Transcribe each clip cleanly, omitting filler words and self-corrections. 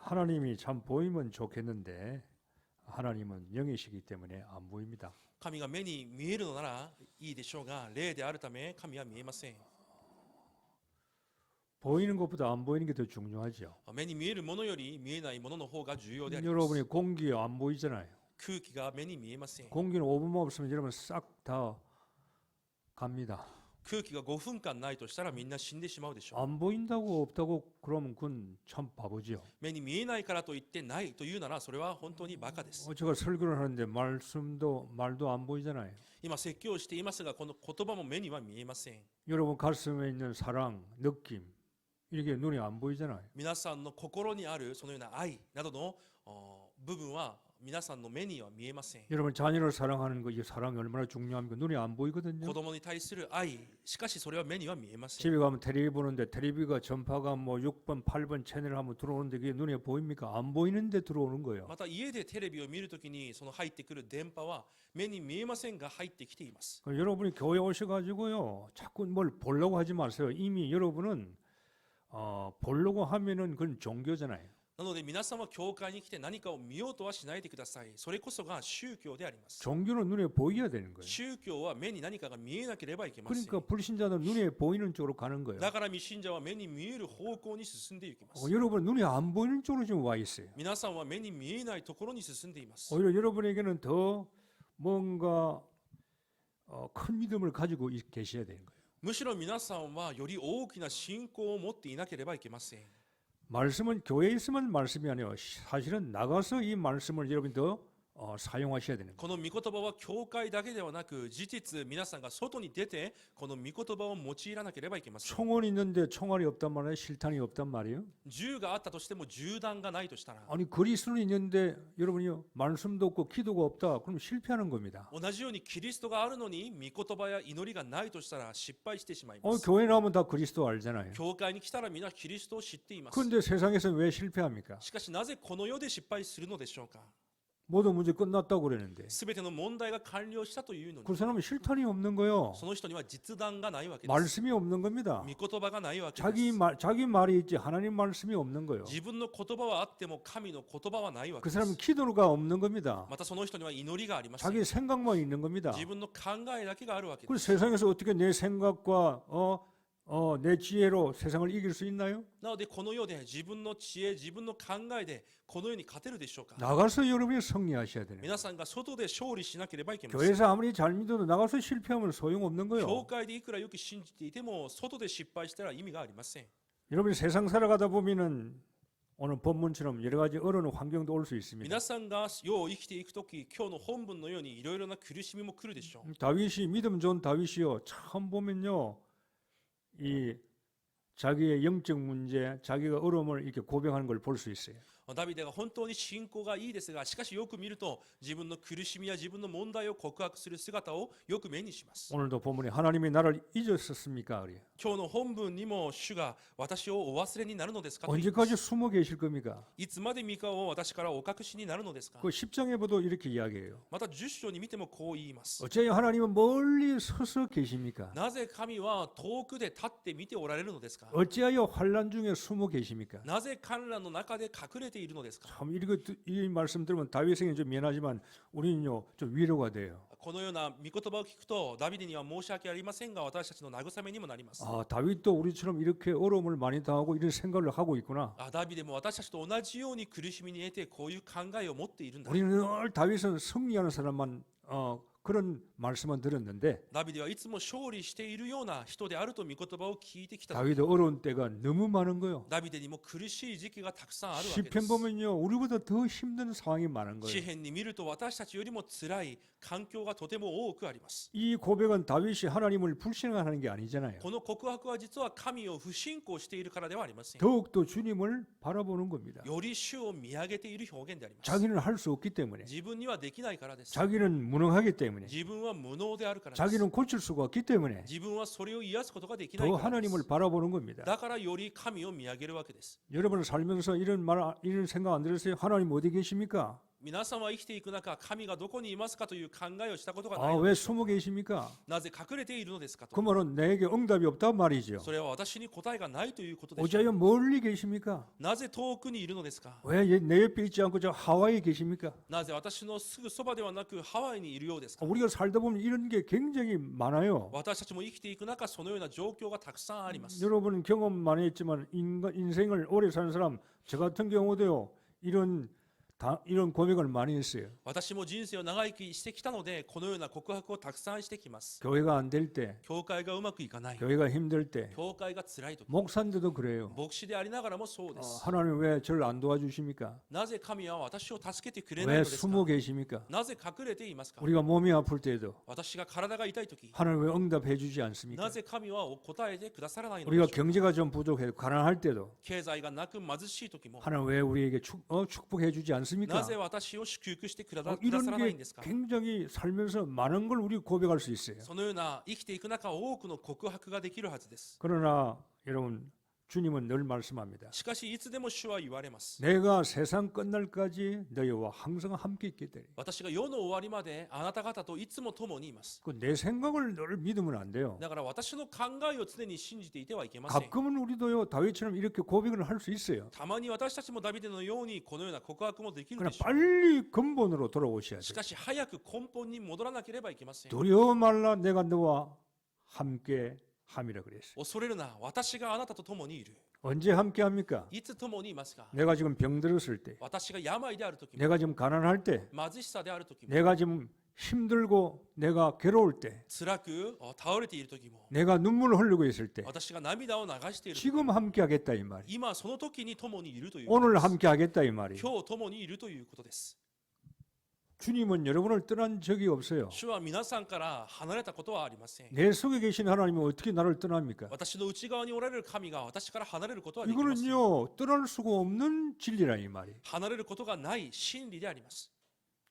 하나님이 참 보이면 좋겠는데 하나님은 영이시기 때문에 안 보입니다. 神が目に見えるのならいいでしょうが、霊であるため神は見えません。 보이는 것보다 안 보이는 게 더 중요하죠. 目に見えるものより見えないものの方が重要であります。 여러분이 공기 안 보이잖아요. 空気が目に見えません。 공기는 5분만 없으면 여러분 싹 다 갑니다. 空気が5分間ないとしたらみんな死んでしまうでしょう。 안 보인다고 없다고 그러면 그건 참 바보죠. 目に見えないからといってないというならそれは本当にバカです。 제가 설교를 하는데 말도 안 보이잖아요. 今説教をしていますがこの言葉も目には見えません。 여러분 가슴에 있는 사랑, 느낌 이게 눈에 안 보이잖아요. 皆さんの心にあるそのような愛などの部分は皆さんの目には見えません。 여러분 자녀를 사랑하는 거 이 사랑이 얼마나 중요합니까? 눈에 안 보이거든요. 子供に対する愛、しかしそれは目には見えません。 집에 가면 텔레비 보는데 텔레비가 전파가 뭐 6번, 8번 채널 한번 들어오는데 그게 눈에 보입니까? 안 보이는데 들어오는 거예요. また家でテレビを見るときにその入ってくる電波は目に見えませんが入ってきています。 여러분이 교회 오셔가지고요 자꾸 뭘 보려고 하지 마세요. 이미 여러분은 보려고 하면은 그건 종교잖아요. なので皆さんは教会に来て何かを見ようとはしないでください。それこそが宗教であります。 종교는 눈에 보여야 되는 거예요. 宗教は目に何かが見えなければいけません。 그러니까 불신자는 눈에 보이는 쪽으로 가는 거예요. だから未信者は目に見える方向に進んでいきます。 여러분 눈에 안 보이는 쪽으로 지금 와 있어요. 皆さんは目に見えないところに進んでいます。 오히려 여러분에게는 더 뭔가 큰 믿음을 가지고 계셔야 되는 거예요. むしろ皆さんはより大きな信仰を持っていなければいけません。 말씀은 교회에 있으면 말씀이 아니에요. 사실은 나가서 이 말씀을 여러분이 더 사용하셔야 되는 거예요. この御言葉は教会だけではなく事実皆さんが外に出てこの御言葉を用いらなければいけません。 총은 있는데 총알이 없단 말이에요. 실탄이 없단 말이에요. 銃があったとしても銃弾がないとしたら 아니 그리스도는 있는데 여러분이요 말씀도 없고 기도가 없다. 그럼 실패하는 겁니다. 同じようにキリストがあるのに御言葉や祈りがないとしたら失敗してしまいます。 교회 나오면 다 그리스도 알잖아요. 教会に来たらみんなキリストを知っています。 그런데 세상에서 왜 실패합니까? しかしなぜこの世で失敗するのでしょうか。 모든 문제 끝났다고 그러는데 すべての問題が完了したというのに 그 사람은 실탄이 없는 거예요. その人には実弾がないわけです。 말씀이 없는 겁니다. 御言葉がないわけです。 자기 말이 있지 하나님 말씀이 없는 거예요. 自分の言葉はあっても神の言葉はないわけ 그 です。 사람은 기도가 없는 겁니다. またその人には祈りがありません。 자기 생각만 있는 겁니다. 自分の考えだけがあるわけで 그 す。 세상에서 어떻게 내 생각과 내 지혜로 세상을 이길 수 있나요? なのでこの世で自分の知恵、自分の考えでこの世に勝てるでしょうか。 나가서 여러분이 승리하셔야 되는 거예요. 皆さんが外で勝利しなければいけません。 교회에서 아무리 잘 믿어도 나가서 실패하면 소용없는 教 거예요. 会でいくらよく信じていても外で失敗したら意味がありません。 여러분이 세상 살아가다 보면은 오늘 본문처럼 여러 가지 어려운 환경도 올 수 있습니다. 皆さんが世を生きていくとき、今日の本文のようにいろいろな苦しみも来るでしょう。 다윗이 믿음 좋은 다윗이요. 참 보면요. 이 자기의 영적 문제, 자기가 어려움을 이렇게 고백하는 걸 볼 수 있어요. ダビデが本当に信仰がいいですが、しかしよく見ると自分の苦しみや自分の問題を告白する姿をよく目にします。 오늘도 본문에 하나님이 나를 잊으셨습니까? 그래요. 今日の本文にも主が私をお忘れになるのですかと言います。 언제까지 숨어 계실 겁니까? いつまで御顔を私からお隠しになるのですか。 그 10장에 보도 이렇게 이야기해요. また10章に見てもこう言います。 어째요 하나님은 멀리 서서 계십니까? なぜ神は遠くで立って見ておられるのですか。 어찌하여 환란 중에 숨어 계십니까? なぜ観覧の中で隠れているのですか。 참 이 말씀 들으면 다윗에게 좀 미안하지만 우리는요 좀 위로가 돼요. このような御言葉を聞くとダビデには申し訳ありませんが私たちの慰めにもなります。 아 다윗도 우리처럼 이렇게 어려움을 많이 당하고 이런 생각을 하고 있구나. ダビデも私たちと同じように苦しみに得てこういう考えを持っているんだ。 우리는 늘 다윗은 승리하는 사람만 그런 말씀만 들었는데 ダビデはいつも勝利しているような人であると御言葉を聞いてきた。 다윗의 어려운 때가 너무 많은 거예요. ダビデにも苦しい時期がたくさんあるわけで 시편 す。 보면요 우리보다 더 힘든 상황이 많은 詩 거예요. 篇に見ると私たちよりも辛い環境がとても多くあります。 이 고백은 다윗이 하나님을 불신하는 게 아니잖아요. この告白は実は神を不信仰しているからではありません。 더욱더 주님을 바라보는 겁니다. より主を見上げている表現であります。 자기는 할 수 없기 때문에 自分にはできないからです。 자기는 무능하기 때문에 自分は無能であるからです。 자기는 고칠 수가 없기 때문에 自分はそれを癒すことができない 더 からです。 하나님을 바라보는 겁니다. だからより神を見上げるわけです。 여러분 살면서 이런 생각 안 들으세요? 하나님 어디 계십니까? 皆さんは生きていく中、神がどこにいますかという考えをしたことがな 아, いの 왜 でしょう 숨어 계십니까? なぜ隠れているのですか 그 と。 말은 내게 응답이 없단 말이죠. それは私に答えがないということでしょう。 어째요 멀리 계십니까? なぜ遠くにいるのですか。 왜 내 옆에 있지 않고 저 하와이에 계십니까? なぜ私のすぐそばではなくハワイにいるようですか。 우리가 살다 보면 이런 게 굉장히 많아요. 私たちも生きていく中、そのような状況がたくさんあります。 여러분 경험 많이 했지만 인생을 오래 사는 사람 저 같은 경우도요. 이런 고백을 많이 했어요. 私も人生を長生きしてきたので、このような告白をたくさんしてきます。 교회가 안 될 때, 教会がうまくいかない、 교회가 힘들 때, 教会が辛い時、 목사인데도 그래요. 牧師でありながらもそうです。 하나님 왜 저를 안 도와주십니까? なぜ神は私を助けてくれない 왜 のですか。 숨어 계십니까? なぜ隠れていますか。 우리가 몸이 아플 때도 私が体が痛い時、 하나님 왜 응답해 주지 않습니까? なぜ神は答えてくださらないのでし 우리가 ょう。 경제가 좀 부족해도 가난할 때도 経済がなく貧しい時も、 하나님 왜 우리에게 축복해 주지 な 않습니까? ぜ私を祝福してくださ 이런 らないん 게 ですか。 굉장히 살면서 많은 걸 우리 고백할 수 있어요. そのような生きていく中、多くの告白ができるはずです。 그러나 여러분 주님은 늘 말씀합니다. しかしいつでも主は言われます。 내가 세상 끝날까지 너희와 항상 함께 있게 되리. 私が世の終わりまであなた方といつも共にいます。 내 생각을 늘 믿으면 안 돼요. だから私の考えを常に信じていてはいけません。 가끔은 우리도요 다윗처럼 이렇게 고백을 할 수 있어요. たまに私たちもダビデのようにこのような告白もできる 그러나 でしょう。 빨리 근본으로 돌아오셔야 し 돼요. かし早く根本に戻らなければいけません。 두려워 말라 내가 너와 함께 함이라 그랬어요. 恐れるな、私があなたと共にいる。 언제 함께 합니까? いつ共にいますか。 내가 지금 병들었을 때, 私が病である時も、 내가 지금 가난할 때, 貧しさである時も、 내가 지금 힘들고 내가 괴로울 때, 辛く倒れている時も、 내가 눈물을 흘리고 있을 때, 私が涙を流している時、 지금 함께 하겠다 이 말이에요. 今その時に共にいるということ 오늘 です。 함께 하겠다 이 말이에요. 今日共にいるということです。 주님은 여러분을 떠난 적이 없어요. 主は皆さんから離れたことはありません。 내 속에 계신 하나님은 어떻게 나를 떠납니까? 私の内側におられる神が私から離れることはできません。 이거는요 떠날 수가 없는 진리라 이 말이에요. 離れることがない真理であります。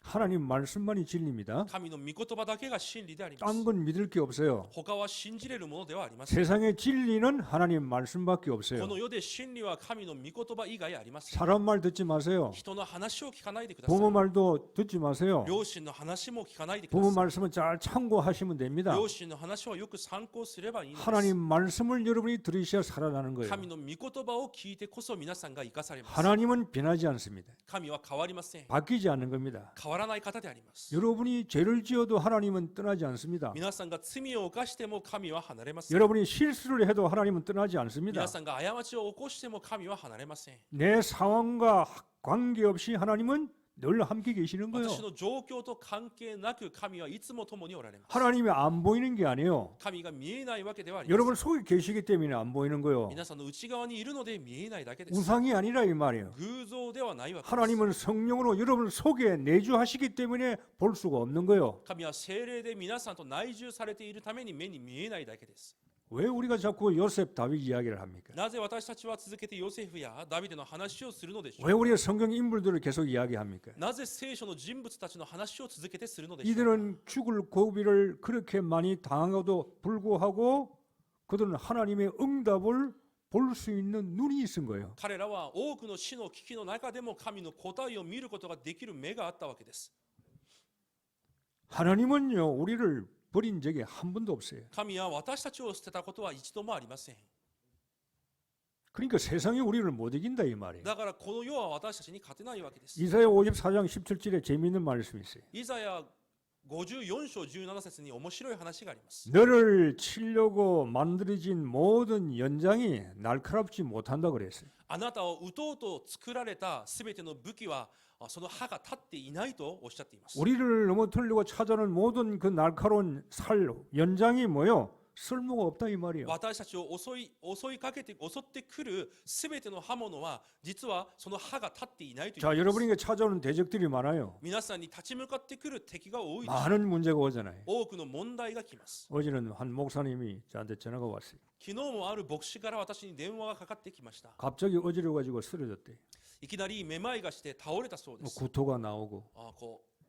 하나님 말씀만이 진리입니다. 神の御言葉だけが真理でありま 딴 す。 건 믿을 게 없어요. 他は信じれるものではありません。 세상의 진리는 하나님 말씀밖에 こ 없어요. の世で真理は神の御言葉以外ありません。 사람 말 듣지 마세요. 人の話を聞かないでください。 부모 말도 듣지 마세요. 両親の話も聞かないでくだ 부모 さい。 말씀은 잘 참고하시면 됩니다. 両親の話はよく参考すればいいのです。 하나님 말씀을 여러분이 들으셔야 살아나는 거예요. 神の御言葉を聞いてこそ皆さんが生かされます。 하나님은 변하지 않습니다. 神は変わりません。 바뀌지 않는 겁니다. 変わらない方であります。 여러분이 죄를 지어도 하나님은 떠나지 않습니다. 皆さんが罪を犯しても神は離れません。 여러분이 실수를 해도 하나님은 떠나지 않습니다. 皆さんが過ちを起こしても神は離れません。 내 상황과 관계없이 하나님은 늘 함께 계시는 거예요. 私の状況と関係なく神はいつも共におられます。 하나님이 안 보이는 게 아니에요. 神が見えないわけではありません。 여러분 속에 계시기 때문에 안 보이는 거예요. 皆さんの内側にいるので見えないだけです。 우상이 아니라 이 말이에요. 偶像ではないわけです。 하나님은 성령으로 여러분 속에 내주하시기 때문에 볼 수가 없는 거예요. 神は聖霊で皆さんと内住されているために目に見えないだけです。 왜 우리가 자꾸 요셉 다윗 이야기를 합니까? なぜ私たちは続けてヨセフやダビデの話をするのでしょう 왜 우리가 성경 인물들을 계속 이야기합니까? なぜ聖書の人物たちの話を続けてするのでしょう 이들은 죽을 고비를 그렇게 많이 당하고도 불구하고 그들은 하나님의 응답을 볼 수 있는 눈이 있은 거예요. 彼らは多くの死の危機の中でも神の答えを見ることができる目があったわけです。 하나님은요 우리를 버린 적이 한 번도 없어요. 神は私たちを捨てたことは一度もありません。 그러니까 세상이 우리를 못 이긴다 이 말이에요. だからこの世は私たちに勝てないわけです。 이사야 54장 17절에 재미있는 말씀이 있어요. イザヤ54章17節に面白い話があります。 너를 치려고 만들어진 모든 연장이 날카롭지 못한다 그랬어요. あなたを撃とうと作られたすべての武器はその刃が立っていないとおっしゃっています。 우리를 넘어뜨리려고 찾아오는 모든 그 날카로운 살 연장이 뭐요? 쓸모가 없다 이 말이에요. 私たちを襲ってくるすべての刃物は実はその刃が立っていないということ 자 です。 여러분에게 찾아오는 대적들이 많아요. 皆さんに立ち向かってくる敵が多いです。 많은 문제가 오잖아요. 多くの問題が来ます。 어제는 한 목사님이 저한테 전화가 왔어요. 昨日もある牧師から私に電話がかかってきました。 갑자기 어지러워가지고 쓰러졌대. いきなりめまいがして倒れたそうです。 구토가 나오고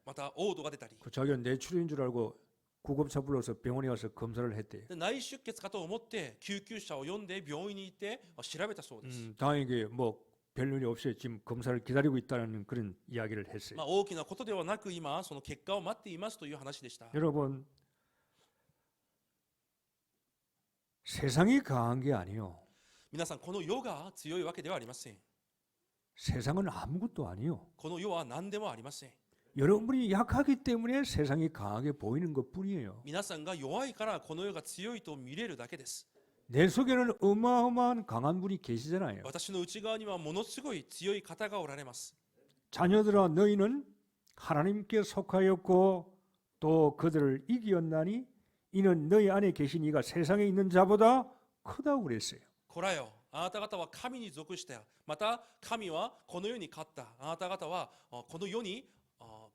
また嘔吐が出たり、 그 자기가 뇌출혈인 줄 알고 구급차 불러서 병원에 가서 검사를 했대요. で内出血かと思って救急車を呼んで病院に行って調べたそうです。 다행히 뭐 별일이 없어요. 지금 검사를 기다리고 있다는 그런 이야기를 했어요. 大きなことではなく今その結果を待っていますという話でした。 여러분, 세상이 강한 게 아니요. 皆さんこの世が強いわけではありません。 세상은 아무것도 아니요. この世は何でもありません。 여러분이 약하기 때문에 세상이 강하게 보이는 것뿐이에요. 皆さんが弱いからこの世が強いと見れるだけです。 내 속에는 어마어마한 강한 분이 계시잖아요. 私の内側にはものすごい強い方がおられます。 자녀들아 너희는 하나님께 속하였고 또 그들을 이기었나니 이는 너희 안에 계신 이가 세상에 있는 자보다 크다고 그랬어요. こらよ、あなた方は神に属した。また神はこの世に勝った。あなた方はこの世に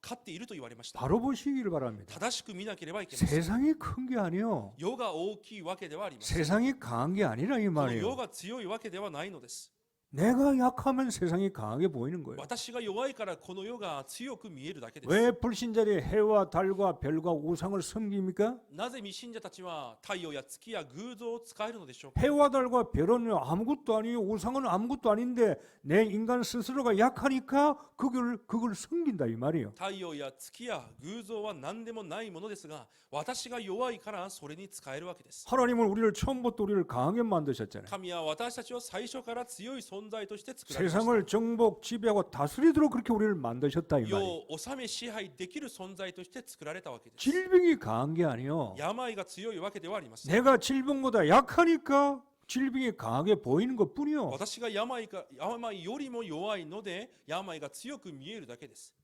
勝っていると言われました。 바로 보시기를 바랍니다. 正しく見なければいけません。 세상이 큰 게 아니요. 世が大きいわけではありません。 세상이 강한 게 아니라 이 この世 말이에요. が強いわけではないのです。 내가 약하면 세상이 강하게 보이는 거예요. 私が弱いからこの世が強く見えるだけです。 왜 불신자들이 해와 달과 별과 우상을 섬깁니까? なぜ未信者たちは太陽や月や偶像を使えるのでしょうか。 해와 달과 별은 아무것도 아니에요. 우상은 아무것도 아닌데 내 인간 스스로가 약하니까 그걸 섬긴다 이 말이에요. 太陽や月や偶像は何でもないものですが、私が弱いからそれに使えるわけです。 하나님은 우리를 처음부터 우리를 강하게 만드셨잖아요. 神は私たちを最初から強い存在として作られました。 세상을 정복 지배하고 다스리도록 그렇게 우리를 만드셨다 이 世 말이에요. を治め支配できる存在として作られたわけです。 질병이 강한 게 아니요. 病が強いわけではありません。 내가 질병보다 약하니까 질병이 강하게 보이는 것뿐이요. 私が病よりも弱いので病が強く見えるだけです。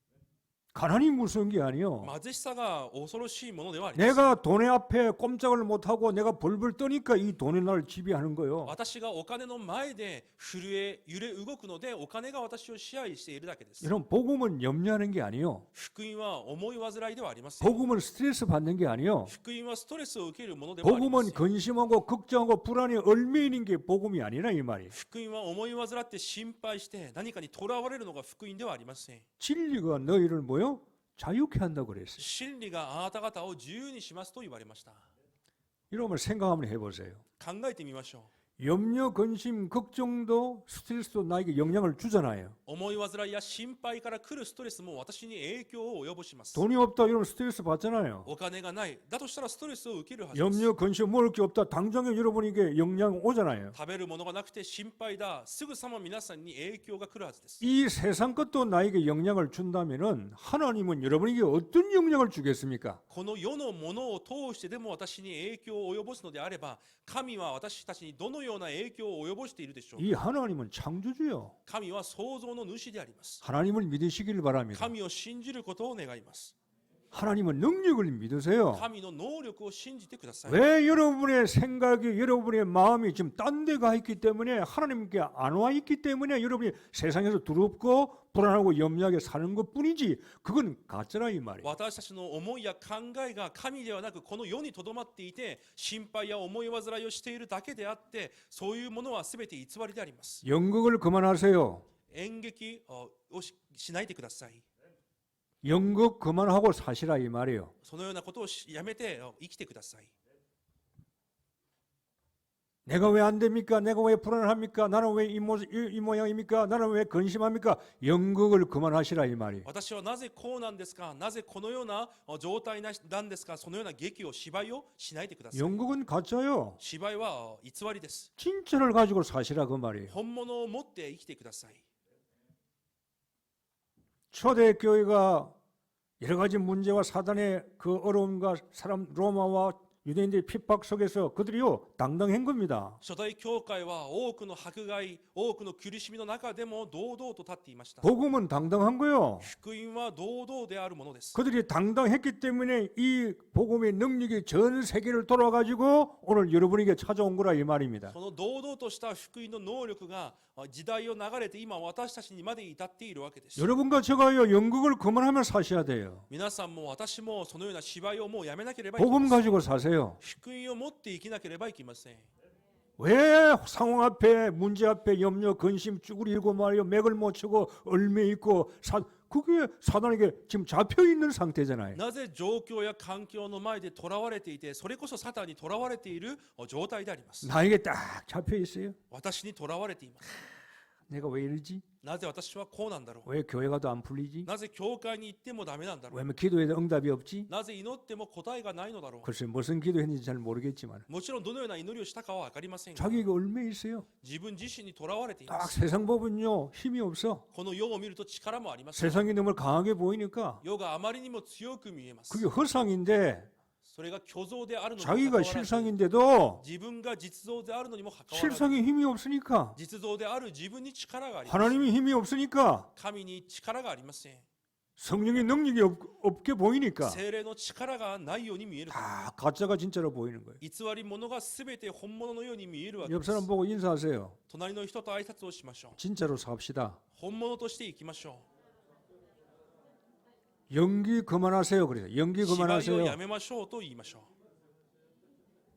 가난이 무서운 게 아니요. 貧しさが恐ろしいものではありません。 내가 돈의 앞에 꼼짝을 못하고 내가 벌벌 떠니까 이 돈이 나를 지배하는 거예요. 私がお金の前で揺れ動くのでお金が私を支配しているだけです。 여러분 복음은 염려하는 게 아니요. 福音は思い煩いではありません。 복음은 스트레스 받는 게 아니요. 福音はストレスを受けるものではありま 복음은 せん。 근심하고 걱정하고 불안에 얽매이는 게 복음이 아니라 이 말이에요. 福音は思い煩って心配して何かにとらわれるのが福音ではありません。 진리가 너희를 뭐요? 자유케 한다고 그랬어요. 真理があなた方を自由にしますと言われました。 여러분 생각 한번 해보세요. 考えてみましょう。 염려, 근심, 걱정도 스트레스도 나에게 영향을 주잖아요. 思い煩いや心配から来るストレスも私に影響を及ぼします。 돈이 없다 여러분 스트레스 받잖아요. お金がない。だとしたらストレスを受けるはずです。 염려, 근심, 먹을 게 없다. 당장에 여러분에게 영향 오잖아요. 食べるものがなくて心配だ。すぐさま皆さんに影響が来るはずです。 이 세상 것도 나에게 영향을 준다면은 하나님은 여러분에게 어떤 영향을 주겠습니까? この世のものを通してでも私に影響を及ぼすのであれば、神は私たちにどのような影響を及ぼしているでしょうか。 이 하나님은 창조주요. 神は創造の主であります。 하나님을 믿으시길 바랍니다. 神を信じることを願います。 하나님은 능력을 믿으세요. 神の能力を信じてください。 왜 여러분의 생각이 여러분의 마음이 지금 딴 데 가 있기 때문에 하나님께 안 와 있기 때문에 여러분이 세상에서 두렵고 불안하고 염려하게 사는 것뿐이지 그건 가짜라 이 말이에요. 私たちの思いや考えが神ではなくこの世にとどまっていて心配や思い煩いをしているだけであってそういうものは全て偽りであります。 연극을 그만하세요. 演劇をしないでください。 연극 그만하고 사시라 이 말이에요. そのようなことをやめて生きてください。 내가 왜 안 됩니까? 내가 왜 불안합니까? 나는 왜 이 모양입니까? 나는 왜 근심합니까? 연극을 그만하시라 이 말이에요. 私はなぜこうなんですか？なぜこのような状態なんですか？そのような劇を芝居をしないでください。 연극은 가짜요. 芝居は偽りです。 진짜를 가지고 사시라 그 말이에요. 本物を持って生きてください。 초대교회가 여러 가지 문제와 사단의 그 어려움과 사람 로마와 유대인들의 핍박 속에서 그들이요 당당한 겁니다. 初代教会は多くの迫害、多くの苦しみの中でも堂々と立っていました。 복음은 당당한 거요. 福音は堂々であるものです。 그들이 당당했기 때문에 이 복음의 능력이 전 세계를 돌아가지고 오늘 여러분에게 찾아온 거라 이 말입니다. その堂々とした福音の能力が時代を流れて今私たちにまで至っているわけです。 여러분과 제가요 연극을 그만하면 사셔야 돼요. 皆さんも私もそのような芝居をもうやめなければいけま 복음 せん。 가지고 사세요. 福音を持って生きなければいけません。 왜 상황 앞에 문제 앞에 염려 근심 쭈그리고 말이요 맥을 못 치고 얼매 있고 그게 사단에게 지금 잡혀 있는 상태잖아요. なぜ状況や環境の前で囚われていて、それこそサタンに囚われている状態であります。 나에게 딱 잡혀 있어요. 私に囚われています。 내가 왜 이러지? なぜ私はこうなんだろ 왜 교회 가도 안 풀리지? う。なぜ教会に行ってもダメなんだろ 왜 기도해도 응답이 없지? う。なぜ祈っても答えがないのだろ 글쎄 무슨 기도했는지 잘 모르겠지만 う。もちろんどのような祈りをしたかは分かりませんが、 자기가 얼마에 있어요? 自分自身にとらわれていま 딱 す。 세상 법은요 힘이 없어. この世を見ると力もありません。 세상이 너무 강하게 보이니까 世があまりにも強く見えます。 그게 허상인데 それが虚像であるのにもかか 자기가 わらず、 실상인데도 自分が実像であるのにもかかわらず、 실상에 힘이 없으니까 実像である自分に力があります。 하나님이 힘이 없으니까 神に力がありません。 성령의 능력이 없게 보이니까 精霊の力がないように見える。 다 가짜가 진짜로 보이는 거예요. 偽り者がすべて本物のように見えるわけ 옆 です。 사람 보고 인사하세요. 隣の人と挨拶をしましょう。 진짜로 삽시다. 本物としていきましょ 연기 그만하세요. 그래요. 연기 う。芝居を 그만하세요. やめましょうと言いましょう。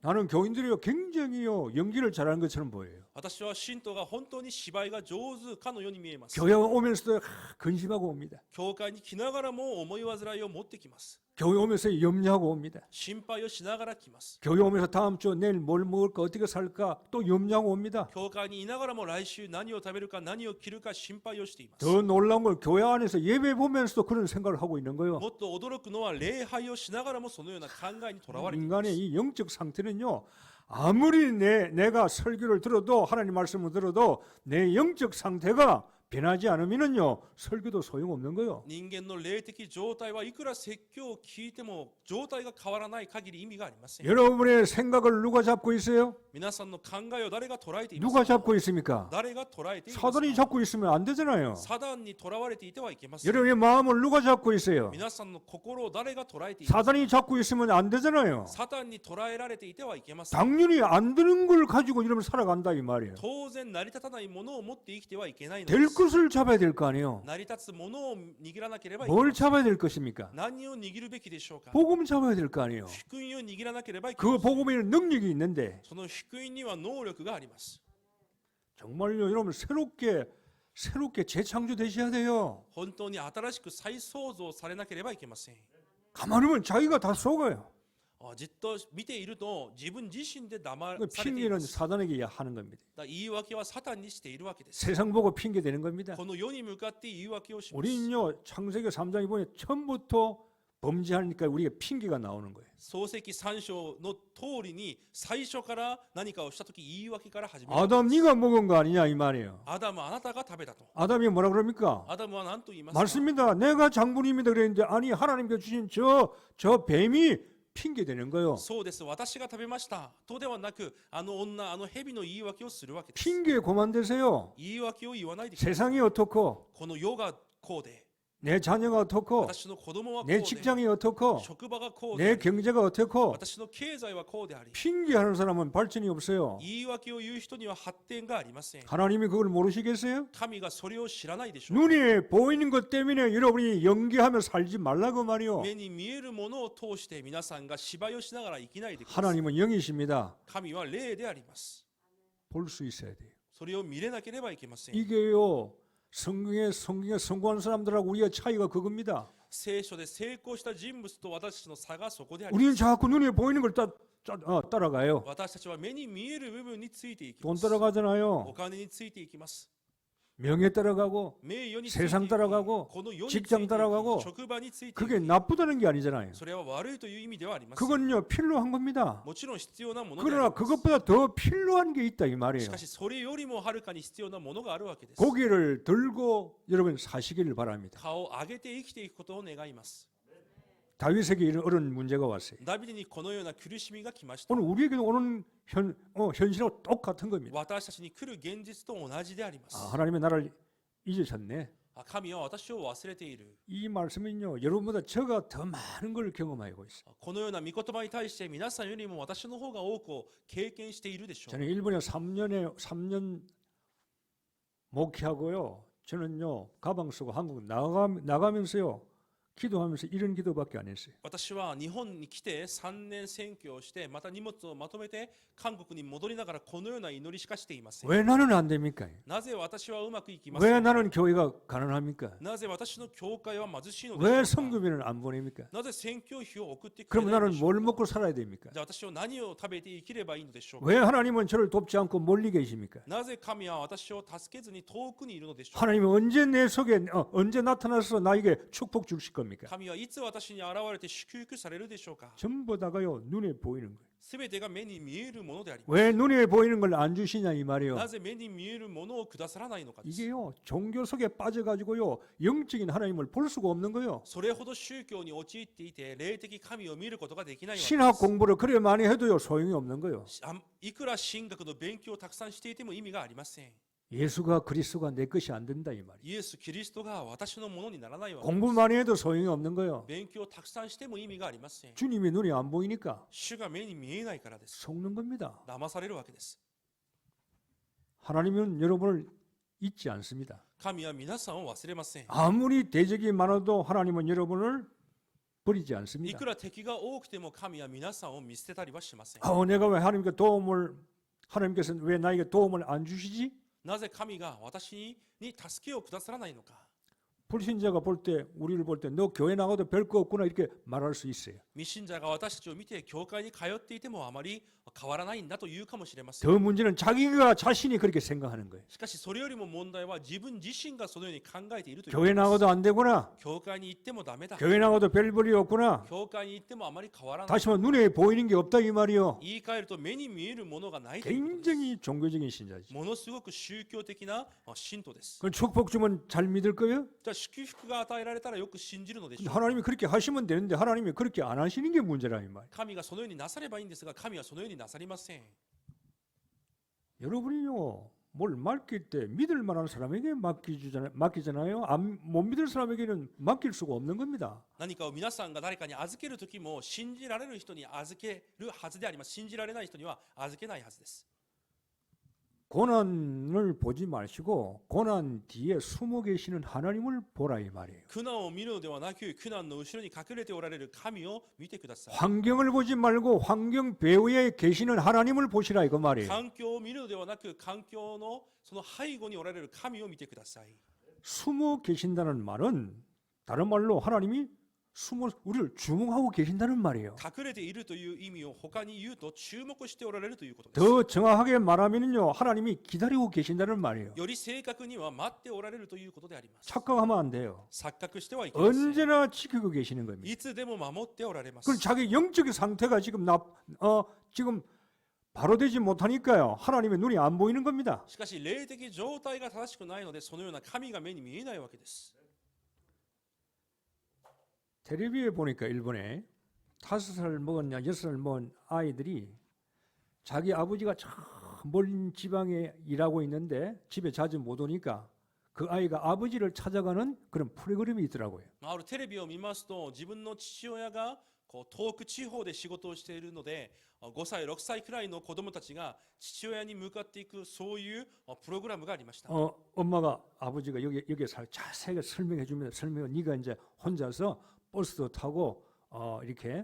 나는 교인들이요 굉장히요 연기를 잘하는 것처럼 보여요. 私は信徒が本当に芝居が上手かのように見えます。 교회 오면서도 근심하고 옵니다. 教会に来ながらも思い煩いを持ってきます。 교회 오면서 염려하고 옵니다. 心配をしながら来ます。 교회 오면서 다음 주 내일 뭘 먹을까 어떻게 살까 또 염려하고 옵니다. 教会にいながらも来週何を食べるか何を着るか心配をしています。 더 놀라운 건 교회 안에서 예배 보면서도 그런 생각을 하고 있는 거예요. もっと驚くのは礼拝をしながらもそのような考えにとらわれていま 인간의 す。 이 영적 상태는요. 아무리 내가 설교를 들어도 하나님 말씀을 들어도 내 영적 상태가 변하지 않으면은요 설교도 소용없는 거예요. 人間の霊的状態はいくら説教を聞いても状態が変わらない限り意味がありません。 여러분의 생각을 누가 잡고 있어요? 皆さんの考えを誰が捉えています 누가 か？ 잡고 있습니까? 誰が捉えています 사단이 か？ 잡고 있으면 안 되잖아요. サダンにとらわれていてはいけません。 여러분의 마음을 누가 잡고 있어요? 皆さんの心を誰が捉えていますか？ 사단이 잡고 있으면 안 되잖아요. サタンに捉えられていてはいけません。 당연히 안 되는 걸 가지고 여러분 살아간다 이 말이에요. 当然成り立たないものを持って生きてはいけないの 될 です。 것을 잡아야 될 거 아니에요. 成り立つものを握らなければいけま 뭘 せん。 잡아야 될 것입니까? 何を握るべきでしょうか？ 복음 잡아야 될 거 아니에요. 福音を握らなければいけ 그 ません。 복음에는 능력이 있는데 その福音には能力があります。 정말요 여러분 새롭게 재창조되셔야 돼요. 本当に新しく再創造されなければいけません。 가만히 보면 자기가 다 속아요. じっと見ていると自分自身で騙 그 されてい 핑계는 ます。 사단에게 하는 겁니다. だ言い訳はサタンにしているわけです。 세상 보고 핑계 대는 겁니다. この世に向かって言い訳をします。 우리는요 창세기 3장에 보면 처음부터 범죄하니까 우리가 핑계가 나오는 거예요. 創世記3章の通りに最初から何かをしたとき言い訳から始める。 아담 네가 먹은 거 아니냐 이 말이에요. アダムあなたが食べたと。 아담이 뭐라 그럽니까? アダムは何と言いますか？ 맞습니다. 내가 장군입니다 그랬는데 아니 하나님께서 주신 저 뱀이 핑계 대는 거예요. そうです、私が食べましたとではなく、あの女、あの蛇の言い訳をするわけです。 핑계 그만 대세요. 言い訳を言わないでください。 세상이 어떻고 この世がこうで、 내 자녀가 어떻고 私の子供はこう 내 で、 직장이 어떻고 職場がこうで 내 あり、 경제가 어떻고 私の経済はこうであり、 핑계하는 사람은 발전이 없어요. 言い訳を言う人には発展がありません。 하나님이 그걸 모르시겠어요? 神がそれを知らないでしょうか。 눈에 보이는 것 때문에 여러분이 연기하며 살지 말라고 말이요. 目に見えるものを通して皆さんが芝居をしながら生きないでください。 하나님은 영이십니다. 神は霊であります。 볼 수 있어야 돼요. それを見れなければいけません。 이게요. 성경에 성공한 사람들하고 우리의 차이가 그겁니다. 聖書で成功した人物と私たちの差がそこであり 우리는 ます。 자꾸 눈에 보이는 걸 따라가요. 私たちは目に見える部分についていき 돈 ます。 따라가잖아요. お金についていきます。 명예 따라가고 名誉についていき、 세상 따라가고 この世についていき、 직장 따라가고 職場についていき、 그게 나쁘다는 게 아니잖아요. それは悪いという意味ではありません。 그건요 필요한 겁니다. もちろん必要なものであり 그러나 ます。 그것보다 더 필요한 게 있다 이 し 말이에요. かしそれよりもはるかに必要なものがあるわけです。 고개를 들고 여러분 사시기를 바랍니다. 顔を上げて生きていくことを願います。 다윗에게 이런 문제가 왔어요. ダビデにこのような苦しみが来ました。 오늘 우리에게도 오는 현실하고 똑같은 겁니다. 私たちに来る現実と同じであります。 하나님의 나를 잊으셨네. 神は私を忘れている。 이 말씀은요 여러분보다 저가 더 많은 걸 경험하고 있어요. このような御言葉に対して皆さんよりも私の方が多く経験しているでしょう。 저는 일본에 3년 목회하고요. 저는요 가방 쓰고 한국 나가면서요 기도하면서 이런 기도밖에 안 했어요. 私は日本に来て3年宣教をして、また荷物をまとめて韓国に戻りながらこのような祈りしかしていません。 왜 나는 안 됩니까? なぜ私はうまくいきませ 왜 ん。 나는 교회가 가난합니까? なぜ私の教会は貧しいのでしょ 왜 うか。 선교비는 안 보냅니까? なぜ宣教費を送ってくれ 그럼 ないの 나는 でしょう 뭘 먹고 살아야 됩니까? じゃあ私は何を食べて生きればいいのでしょうか。 왜 하나님은 저를 돕지 않고 멀리 계십니까? なぜ神は私を助けずに遠くにいるのでしょうか。 하나님은 언제 내 속에 언제 나타나서 나에게 축복 주실 겁니까? 神はいつ私に現れて祝福されるでしょうか。 전부 다가요 눈에 보이는 거예요. すべてが目に見えるものであります。 왜 눈에 보이는 걸 안 주시냐 이 말이에요. なぜ目に見えるものをくださらないのかです。 이게요 종교 속에 빠져가지고요 영적인 하나님을 볼 수가 없는 거예요. それほど宗教に陥っていて霊的神を見ることができないわけです。 신학 공부를 그래 많이 해도요 소용이 없는 거예요. いくら神学の勉強をたくさんしていても意味がありません。 예수가 그리스도가 내 것이 안 된다 이 말이에요. イエス・キリストが私のものにならないわけです。 공부 많이 해도 소용이 없는 거예요. 勉強をたくさんしても意味がありません。 주님이 눈이 안 보이니까 主が目に見えないからです。 속는 겁니다. 騙されるわけです。 하나님은 여러분을 잊지 않습니다. 神は皆さんを忘れません。 아무리 대적이 많아도 하나님은 여러분을 버리지 い 않습니다. くら敵が多くても神は皆さんを見捨てたりはしません。 내가 왜 하나님께서는 왜 나에게 도움을 안 주시지? なぜ神が私に助けをくださらないのか。 불신자가 볼 때 우리를 볼 때 너 교회 나가도 별거 없구나 이렇게 말할 수 있어요. 未信者が私たちを見て教会に通っていてもあまり変わらないんだと言うかもしれません。 더 문제는 자기가 자신이 그렇게 생각하는 거예요. しかしそれよりも問題は自分自身がそのように考えているという 교회 ことです。 나가도 안 되구나. 教会に行ってもダメだ。 교회 나가도 별 볼이 없구나. 教会に行ってもあまり変わらない。 다시 말해 눈에 보이는 게 없다 이 말이요. 言い換えると目に見えるものがないということです。 굉장히 종교적인 신자지. ものすごく宗教的な信徒です。 그 축복 주면 잘 믿을 거예요? じゃあ祝福が与えられたらよく信じるのでし 근데 ょうか。 하나님이 그렇게 하시면 되는데 하나님이 그렇게 안 하시는 게 문제라 이 말. 神がそのようになさればいいんですが神はそのようになさりません。 여러분이요 뭘 맡길 때 믿을 만한 사람에게 맡기잖아요. 못 믿을 사람에게는 맡길 수가 없는 겁니다. 何かを皆さんが誰かに預けるときも信じられる人に預けるはずであります。信じられない人には預けないはずです。 고난을 보지 마시고 고난 뒤에 숨어 계시는 하나님을 보라 이 말이에요. 苦難を見るのではなく苦難の後ろに隠れておられる神を見てください。 환경을 보지 말고 환경 배후에 계시는 하나님을 보시라 이거 말이에요. 環境を見るのではなく環境のその背後におられる神を見てください。 숨어 계신다는 말은 다른 말로 하나님이 우리를 주목하고 계신다는 말이에요. 隠れているという意味を他に言うと注目しておられるということです。 더 정확하게 말하면요 하나님이 기다리고 계신다는 말이에요. より正確には待っておられるということであります。 착각하면 안 돼요. 錯覚してはいけません。 언제나 지키고 계시는 겁니다. いつでも守っておられます。 그럼 자기 영적 상태가 지금 바로 되지 못하니까요. 하나님의 눈이 안 보이는 겁니다. しかし霊的状態が正しくないのでそのような神が目に見えないわけです。 텔레비에 보니까 일본에 5살 먹은 6살 먹은 아이들이 자기 아버지가 저 멀린 지방에 일하고 있는데 집에 자주 못 오니까 그 아이가 아버지를 찾아가는 그런 프로그램이 있더라고요. あるテレビを見ますと自分の父親が遠く地方で仕事をしているので5歳6歳くらいの子供たちが父親に向かっていくそういうプログラムがありました。 엄마가 아버지가 여기에 자세하게 설명해 주면 네가 이제 혼자서 버스도 타고 이렇게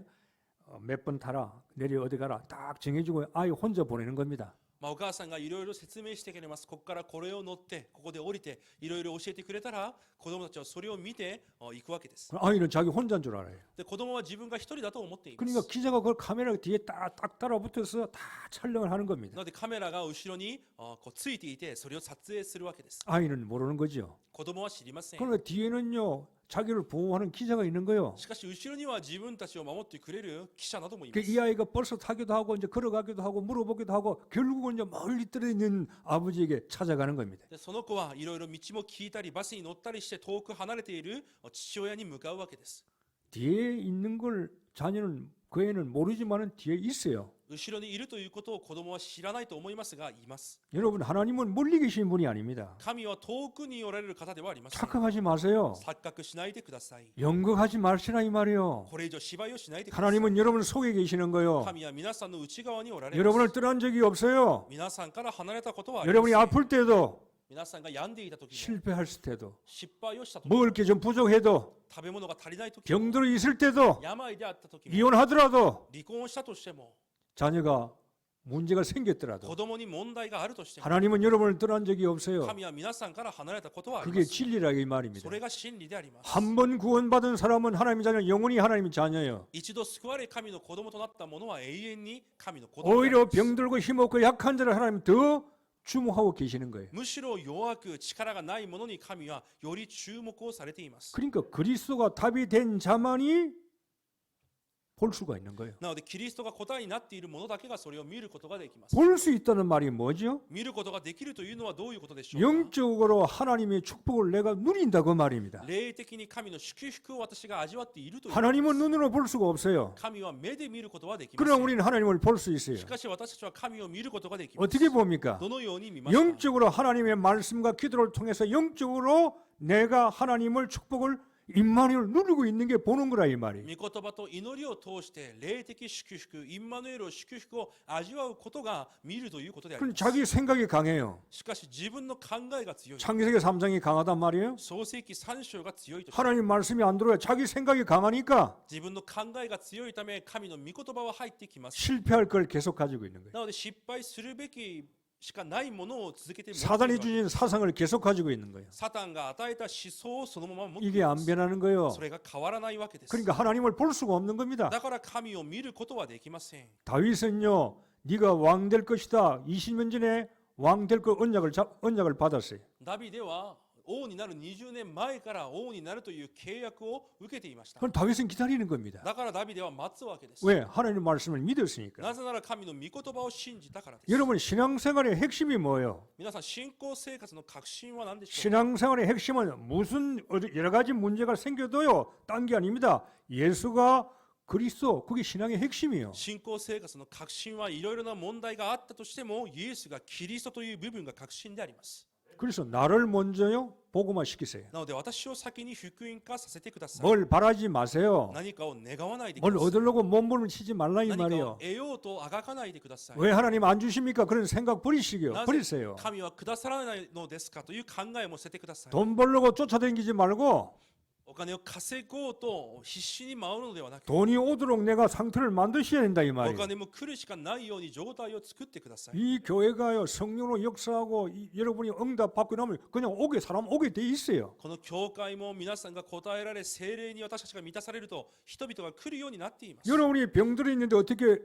몇 번 타라 내려 어디 가라 딱 정해주고 아이 혼자 보내는 겁니다. お母さんがいろいろ説明してくれます。ここからこれを乗ってここで降りていろいろ教えてくれたら子供たちはそれを見て行くわけです。 아이는 자기 혼자인 줄 알아요. で子供は自分が一人だと思っています。 그러니까 기자가 그걸 카메라 뒤에 딱 따라붙어서 다 촬영을 하는 な 겁니다. のでカメラが後ろについていてそれを撮影するわけです。 아이는 모르는 거죠. 子供は知りません。 그러니까 뒤에는요 자기를 보호하는 기자가 있는 거예요. しかし後ろには自分たちを守ってくれる記者などもいま 그 す。 이 아이가 버스 타기도 하고 이제 걸어가기도 하고 물어보기도 하고 결국은 이제 멀리 떨어져 있는 아버지에게 찾아가는 겁니다. でその子はいろいろ道も聞いたりバスに乗ったりして遠く離れている父親に向かうわけです。 뒤에 있는 걸 자녀는 그 애는 모르지만은 뒤에 있어요. 後ろにいるということを子供は知らないと思いますがいます。 여러분 하나님은 멀리 계신 분이 아닙니다. 神は遠くにおられる方ではありません。 착각하지 마세요. 錯覚しないでください。 연극하지 마시라 이 말이요. これ以上芝居をしないでください。 하나님은 여러분 속에 계시는 거요. 神は皆さんの内側におられます。 여러분을 떠난 적이 없어요. 皆さんから離れたことはありませ 여러분이 ん。 아플 때도 皆さんが病んでいた時も 실패했을 때도 失敗をした時 먹을 게 좀 부족해도 食べ物が足りない時も 병들어 있을 때도 病であった時も 이혼하더라도 離婚をしたとしても 자녀가 문제가 생겼더라도 子供に問題があるとしても 하나님은 여러분을 떠난 적이 없어요. 神は皆さんから離れたことはありま 그게 す 진리라 이 말입니다. それが真理であります 한 번 구원받은 사람은 하나님의 자녀, 영원히 하나님의 자녀예요. 一度救われ神の子供となった者は永遠に神の子供であり 오히려 ます 병들고 힘없고 약한 자를 하나님 더 주목하고 계시는 거예요. むしろ弱く力がない者に神はより注目をされています 그러니까 그리스도가 답이 된 자만이 볼 수가 있는 거예요. なのでキリストが答えになっている者だけがそれを見ることができます 볼 수 있다는 말이 뭐죠? 見ることができるというのはどういうことでしょうか 영적으로 하나님의 축복을 내가 누린다고 말입니다. 霊的に神の祝福を私が味わっているという 하나님은 눈으로 볼 수가 없어요. 神は目で見ることはできませ 그러나 ん 우리는 하나님을 볼 수 있어요. しかし私たちは神を見ることができます 어떻게 봅니까? どのように見ますか 영적으로 하나님의 말씀과 기도를 통해서 영적으로 내가 하나님을 축복을 임마누엘 누리고 있는 게 보는 거라 이 말이에요. 御言葉と祈りを通して霊的祝福インマヌエルの祝福を味わうことが見るということであり 그럼 ます 자기 생각이 강해요. しかし自分の考えが強い 창세기 3장이 강하단 말이에요. 創世記3章が強いと 하나님 말씀이 안 들어요. 자기 생각이 강하니까 自分の考えが強いため神の御言葉は入ってきます 실패할 걸 계속 가지고 있는 거예요. なので失敗するべきしかないものを続けて持っている 사단이 わけです 주신 사상을 계속 가지고 있는 거예요. サタンが与えた思想をそのまま持ってい 이게 ま 안 す 변하는 거예요. それが変わらないわけです 그러니까 하나님을 볼 수가 없는 겁니다. だから神を見ることはできません 다윗은요, 네가 왕 될 것이다. 20년 전에 왕 될 거 언약을 받았어요. ダビデは王になる20年前から王になるという契約を受けていました 그럼 다윗은 기다리는 겁니다. だからダビデは待つわけです 왜? 하나님 말씀을 믿었으니까. なぜなら神の御言葉を信じたからです 여러분 신앙생활의 핵심이 뭐예요? 皆さん信仰生活の核心は何でしょうか 신앙생활의 핵심은 무슨 여러 가지 문제가 생겨도요, 딴 게 아닙니다. 예수가 그리스도, 그게 신앙의 핵심이에요. 信仰生活の核心はいろいろな問題があったとしてもイエスがキリストという部分が核心であります 그래서 나를 먼저요, 복음화 시키세요. なので私を先に福音化させてください 뭘 바라지 마세요. 何かを願わないでく 뭘 ださい 얻으려고 몸부림 치지 말라 이 何かを 말이에요. 得ようとあがかないでください 왜 하나님 안 주십니까? 그런 생각 버리시게요. なぜ 버리세요. 神はくださらないのですかという考えも捨ててください 돈 벌려고 쫓아다니지 말고 お金を稼ごうと必死に回るのではなく 돈이 오도록 내가 상태를 만드셔야 된다 이 お 말이에요. 金も来るしかないように状態を作ってください 이 교회가요 성령으로 역사하고 여러분이 응답 받고 나면 그냥 사람 오게 돼 있어요. この教会も皆さんが答えられ聖霊に私たちが満たされると人々が来るようになっています 여러분이 병들어 있는데 어떻게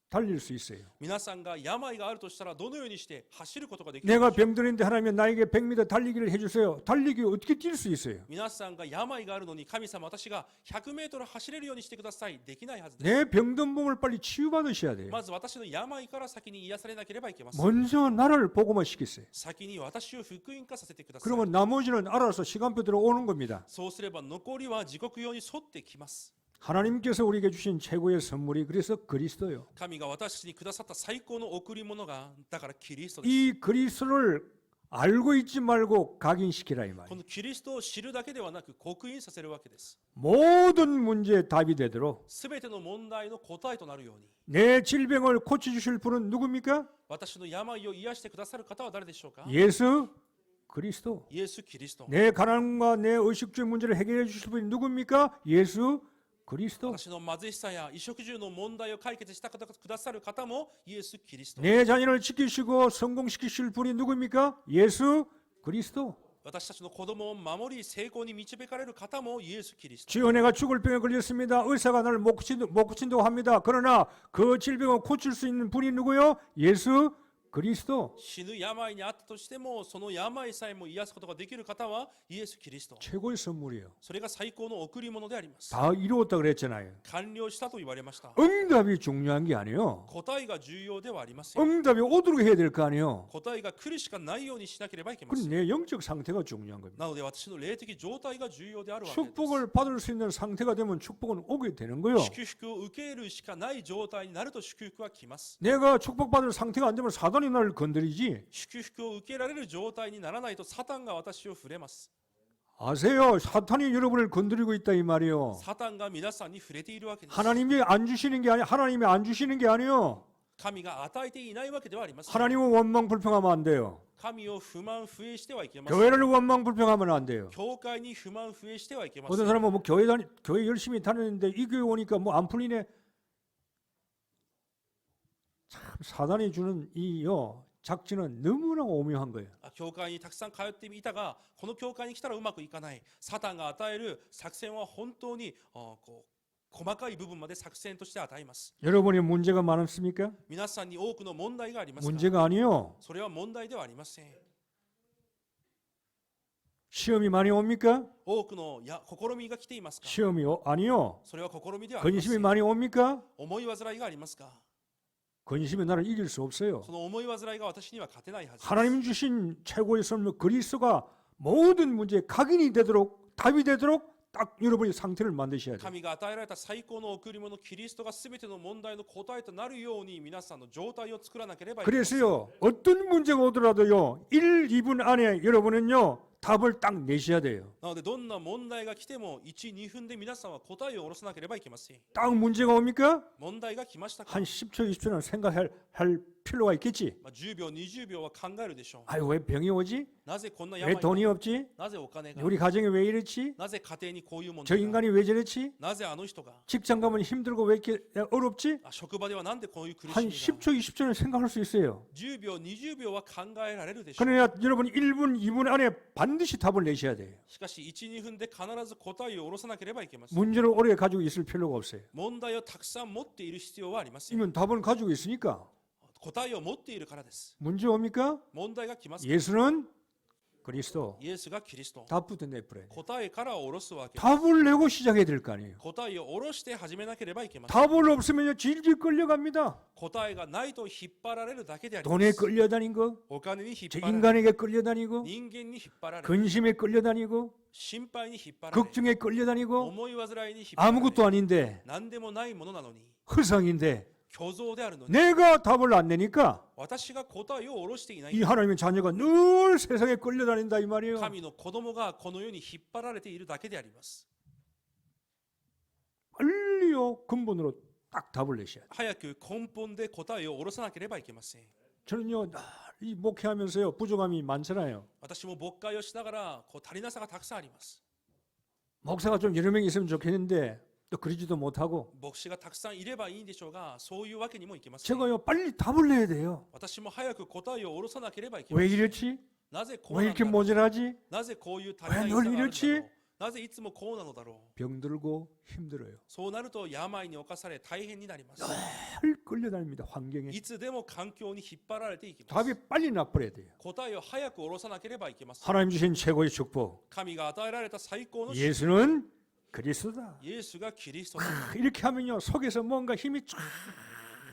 달릴 수 있어요? 皆さんが病があるとしたらどのようにして走ることができる 내가 でしょう 병들어 있는데 하나님이 나에게 100m 달리기를 해주세요. 달리기 어떻게 뛸 수 있어요? 皆さんが病があるのに神様私が100メートル走れるようにしてくださいできないはずです 내 병든 몸을 빨리 치유받으셔야 돼요. まず私の病から先に癒されなければいけません 먼저 나를 복음화 시키세요. 先に私を福音化させてください 그러면 나머지는 알아서 시간표대로 오는 겁니다. そうすれば残りは時刻用に沿ってきます 하나님께서 우리에게 주신 최고의 선물이 그래서 그리스도요. 神が私たちにくださった最高の贈り物がだからキリストです 이 그리스도를 알고 있지 말고 각인시키라 이 こ 말이에요. のキリストを知るだけではなく刻印させるわけです 모든 문제의 답이 되도록 すべての問題の答えとなるように 내 질병을 고쳐주실 분은 누굽니까? 私の病を癒してくださる方は誰でしょうか 예수 그리스도. イエス・キリスト 내 가난과 내 의식주의 문제를 해결해 주실 분이 누굽니까? 예수 그리스도. 私の貧しさや衣食住の問題を解決してくださる方もイエス・キリスト 내 자녀를 지키시고 성공시키실 분이 누굽니까? 예수 그리스도. 私たちの子供を守り成功に導かれる方もイエス・キリスト 주여 내가 죽을 병에 걸렸습니다. 의사가 나를 못 고친다고 합니다. 그러나 그 질병을 고칠 수 있는 분이 누구요? 예수 그리스도. 死ぬ病にあったとしてもその病さえも癒すことができる方はイエス・キリスト 최고의 선물이에요. それが最高の贈り物であります 다 이루었다 그랬잖아요. 完了したと言われました 응답이 중요한 게 아니에요. 答えが重要ではありません 응답이 오도록 해야 될 거 아니에요. 答えが来るしかないようにしなければいけま 그건 せん 내 영적 상태가 중요한 겁니다. なので私の霊的状態が重要であるわけです 축복을 받을 수 있는 상태가 되면 축복은 오게 되는 거예요. 祝福を受けるしかない状態になると祝福は来ます 내가 축복받을 상태가 안 되면 사단이 나를 건드리지. 祝福を受けられる状態にならないとサタンが私を触れます 아세요? 사탄이 여러분을 건드리고 있다 이 말이에요. サタンが皆さんに触れているわけです 하나님이 안 주시는 게 아니에요. 神が与えていないわけではありません 하나님은 원망 불평하면 안 돼요. 神を不満不栄してはいけません。 교회를 원망 불평하면 안 돼요. 教会に不満不栄してはいけませ 어떤 ん。 사람은 뭐 교회 열심히 다니는데 이 교회 오니까 뭐 안 풀리네. 참 사단이 주는 이 작전은 너무나 오묘한 거예요. 教会にたくさん通っていたが、この教会に来たらうまくいかない。サタンが与える作戦は本当に細かい部分まで作戦として与えます。 여러분이 문제가 많습니까? 皆さんに多くの問題がありますか？ 문제가 아니요. それは問題ではありません。 시험이 많이 옵니까? 多くの試みが来ていますか？ 시험이 아니요. それは試みではありませ 근심이 ん。 많이 옵니까? 思い煩いがありますか？ 근심이 나를 이길 수 없어요. その思い煩いが私には勝てないはずです。 하나님 주신 최고의 선물 그리스도가 모든 문제에 각인이 되도록 답이 되도록 딱 여러분이 상태를 만드셔야 돼요. 神が与えられた最高の贈り物キリストが全ての問題の答えとなるように皆さんの状態を作らなければいけません。 그래서요 어떤 문제가 오더라도요 1, 2분 안에 여러분은요 답을 딱 내셔야 돼요. なのでどんな問題が来ても1、2分で皆さんは答えを下ろさなければいけません。 딱 문제가 옵니까? 問題が来ましたか？ 한 10초, 20초는 생각할 필요가 있겠지. 10秒、20秒は考えるでしょう。 아유 왜 병이 오지? なぜこんな 왜 病が 돈이 없지? なぜお金が 우리 가정이 왜 이렇지? なぜ家庭にこういう問 저 題が 인간이 왜 저렇지? なぜあの人が 직장 가면 힘들고 왜 이렇게 어렵지? 職場ではなんでこういう苦し 한 みが 10초, 20초는 생각할 수 있어요. 10秒、20秒は考えられるでしょう。 그러나 여러분 1분, 2분 안에 반드시 답을 내셔야 돼요. しかし1、2分で必ず答えを下ろさなければいけません。 문제를 오래 가지고 있을 필요가 없어요. 問題をたくさん持っている必要はありません。 이면 답은 가지고 있으니까. 答えを持っているからです。 문제 옵니까? 問題が来ますか？ 예수는 그리스도. イエスがキリスト。 답부터 내버려야 돼요. 答えから下ろすわけです。 답을 내고 시작해야 될 거 아니에요. 答えを下ろして始めなければいけません。 답을 없으면요 질질 끌려갑니다. 答えがないと引っ張られるだけでありま 돈에 す。 끌려다닌 거, お金に引っ 저 張られる。 인간에게 끌려다니고, 人間に引っ張られる。 근심에 끌려다니고, 心配に引っ張られる。 걱정에 끌려다니고, 思い煩いに引っ張られる。 아무것도 아닌데 何でもないものなのに、 허상인데 虚像であるのに、 내가 답을 안 내니까 私が答えを下ろしていない。 이 하나님의 자녀가 늘 세상에 끌려다닌다 이 말이에요. 神の子供がこの世に引っ張られているだけであります。 빨리요 근본으로 딱 답을 내셔야 돼요. 早く根本で答えを下ろさなければいけません。 저는요 이 목회하면서요 부족함이 많잖아요. 私も牧会をしながら足りなさがたくさんあります。 목사가 좀 여러 명 있으면 좋겠는데 또 그러지도 못하고 牧師がたくさんいればいいんでしょうが、そういうわけにもいきません。 제가요 빨리 답을 내야 돼요. 私も早く答えを下ろさなければいけま 왜 せん。 이렇지? なぜこう 왜 なん 이렇게 だろう。 모자라지? なぜこういう足りない 왜 さ 늘 があるんだろ 이렇지? う。なぜいつもこうなのだろう。 병들고 힘들어요. そうなると病に侵され大変になります。 늘 끌려다닙니다. 환경에. いつでも環境に引っ張られていきます。 답이 빨리 나버려야 돼요. 答えを早く下ろさなければいけません。 하나님 주신 최고의 축복. 神が与えられた最高の祝福 예수는 그리스도다. イエスがキリストだ。 이렇게 하면요 속에서 뭔가 힘이 쫙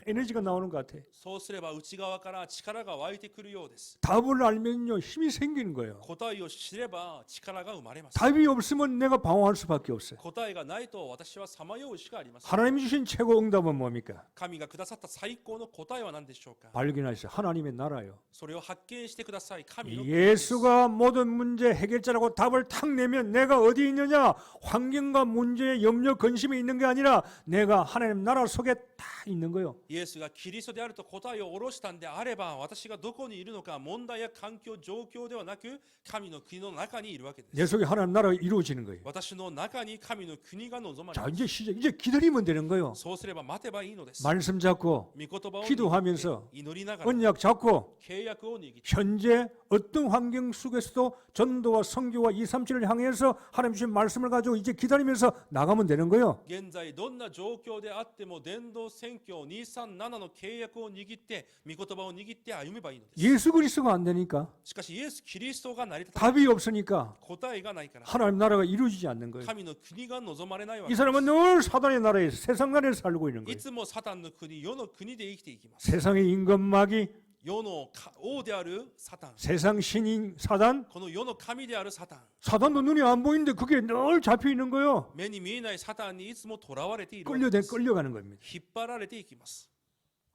에너지가 나오는 것 같아. そうすれば内側から力が湧いてくるようです。 답을 알면요 힘이 생기는 거예요. 答えを知れば力が生まれます。 답이 없으면 내가 방황할 수밖에 없어요. 答えがないと私はさまようしかありません。 하나님이 주신 최고 응답은 뭡니까? 神がくださった最高の答えは何でしょうか？ 발견하세요. 하나님의 나라요. それを発見してください。神の国 예수가 모든 문제 해결자라고 답을 탁 내면 내가 어디 있느냐? 환경과 문제에 염려 근심이 있는 게 아니라 내가 하나님 나라 속에 다 있는 거예요. イエスがキリストであると答えを下ろしたんであれば、私がどこにいるのか、問題や環境、状況ではなく、神の国の中にいるわけです。 내 속에 하나님 나라가 이루어지는 거예요. 私の中に神の国が望まれ 자 ます。 이제 시작. 이제 기다리면 되는 거예요. そうすれば待てばいいのです。 말씀 잡고 御言葉を 기도하면서 祈りながら 언약 잡고 契約を握って、 현재 어떤 환경 속에서도 전도와 선교와 237을 향해서 하나님 주신 말씀을 가지고 이제 기다리면서 나가면 되는 거예요. 現在どんな状況であっても伝道宣教237の契約を握って御言葉を握って歩めばいいのです。 예수 그리스도가 안 되니까 しかしイエス・キリストが成り立たない 답이 없으니까 答えがないから 하나님 나라가 이루어지지 않는 거예요. 神の国が望まれないわ 이 けです。 사람은 늘 사단의 나라에서 세상 나라에서 살고 있는 い 거예요. つもサタンの国、世の国で生きていきます。 세상의 임금마귀, 世の王であるサタン、 세상 신인 사단, この世の神であるサタン、 사단도 눈이 안 보이는데 그게 늘 잡혀 있는 거예요. 目に見えないサタンにいつも囚われているわけです。 끌려가는 겁니다. 引っ張られていきます。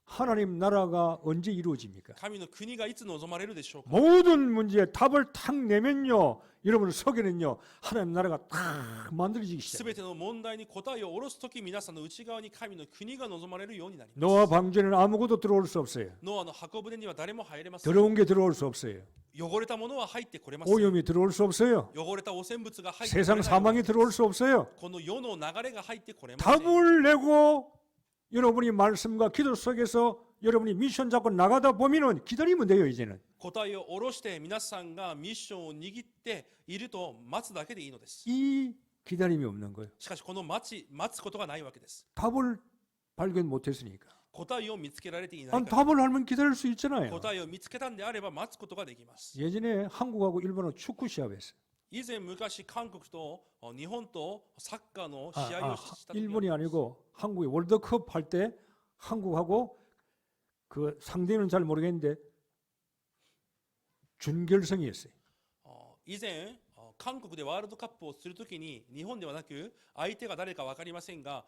하나님 나라가 언제 이루어집니까? 神の国がいつ望まれるでしょうか。 모든 문제에 답을 탁 내면요, 여러분 속에는요 하나님 나라가 탁 만들어지기 す 시작해요. べての問題に答えを下ろすとき、皆さんの内側に神の国が望まれるようになります。 노아 방주에는 아무것도 들어올 수 없어요. ノアの箱舟には誰も入れません。 더러운 게 들어올 수 없어요. 汚れたものは入ってこれません。 오염이 들어올 수 없어요. 汚れた汚染物が入ってこれ 세상 ない。 사망이 들어올 수 없어요. この世の流れが入ってこれません。 답을 내고 여러분이 말씀과 기도 속에서 여러분이 미션 잡고 나가다 보면은 기다리면 돼요. 이제는 答えを下ろして皆さんがミッションを握っていると待つだけでいいのです。 이 기다림이 없는 거예요. しかしこの待つことがないわけです。 답을 발견 못했으니까. 答えを見つけられていない 아니, から。 답을 알면 기다릴 수 있잖아요. 答えを見つけたんであれば待つことができます。 예전에 한국하고 일본은 축구 시합했어요. 以前昔韓国と日本とサッカーの 아, 試合をした時 일본이 아니고 한국이 월드컵 할 때 한국하고 그 상대는 잘 모르겠는데 준결승이었어요. 以前韓国でワールドカップをするときに日本ではなく相手が誰か分かりませんが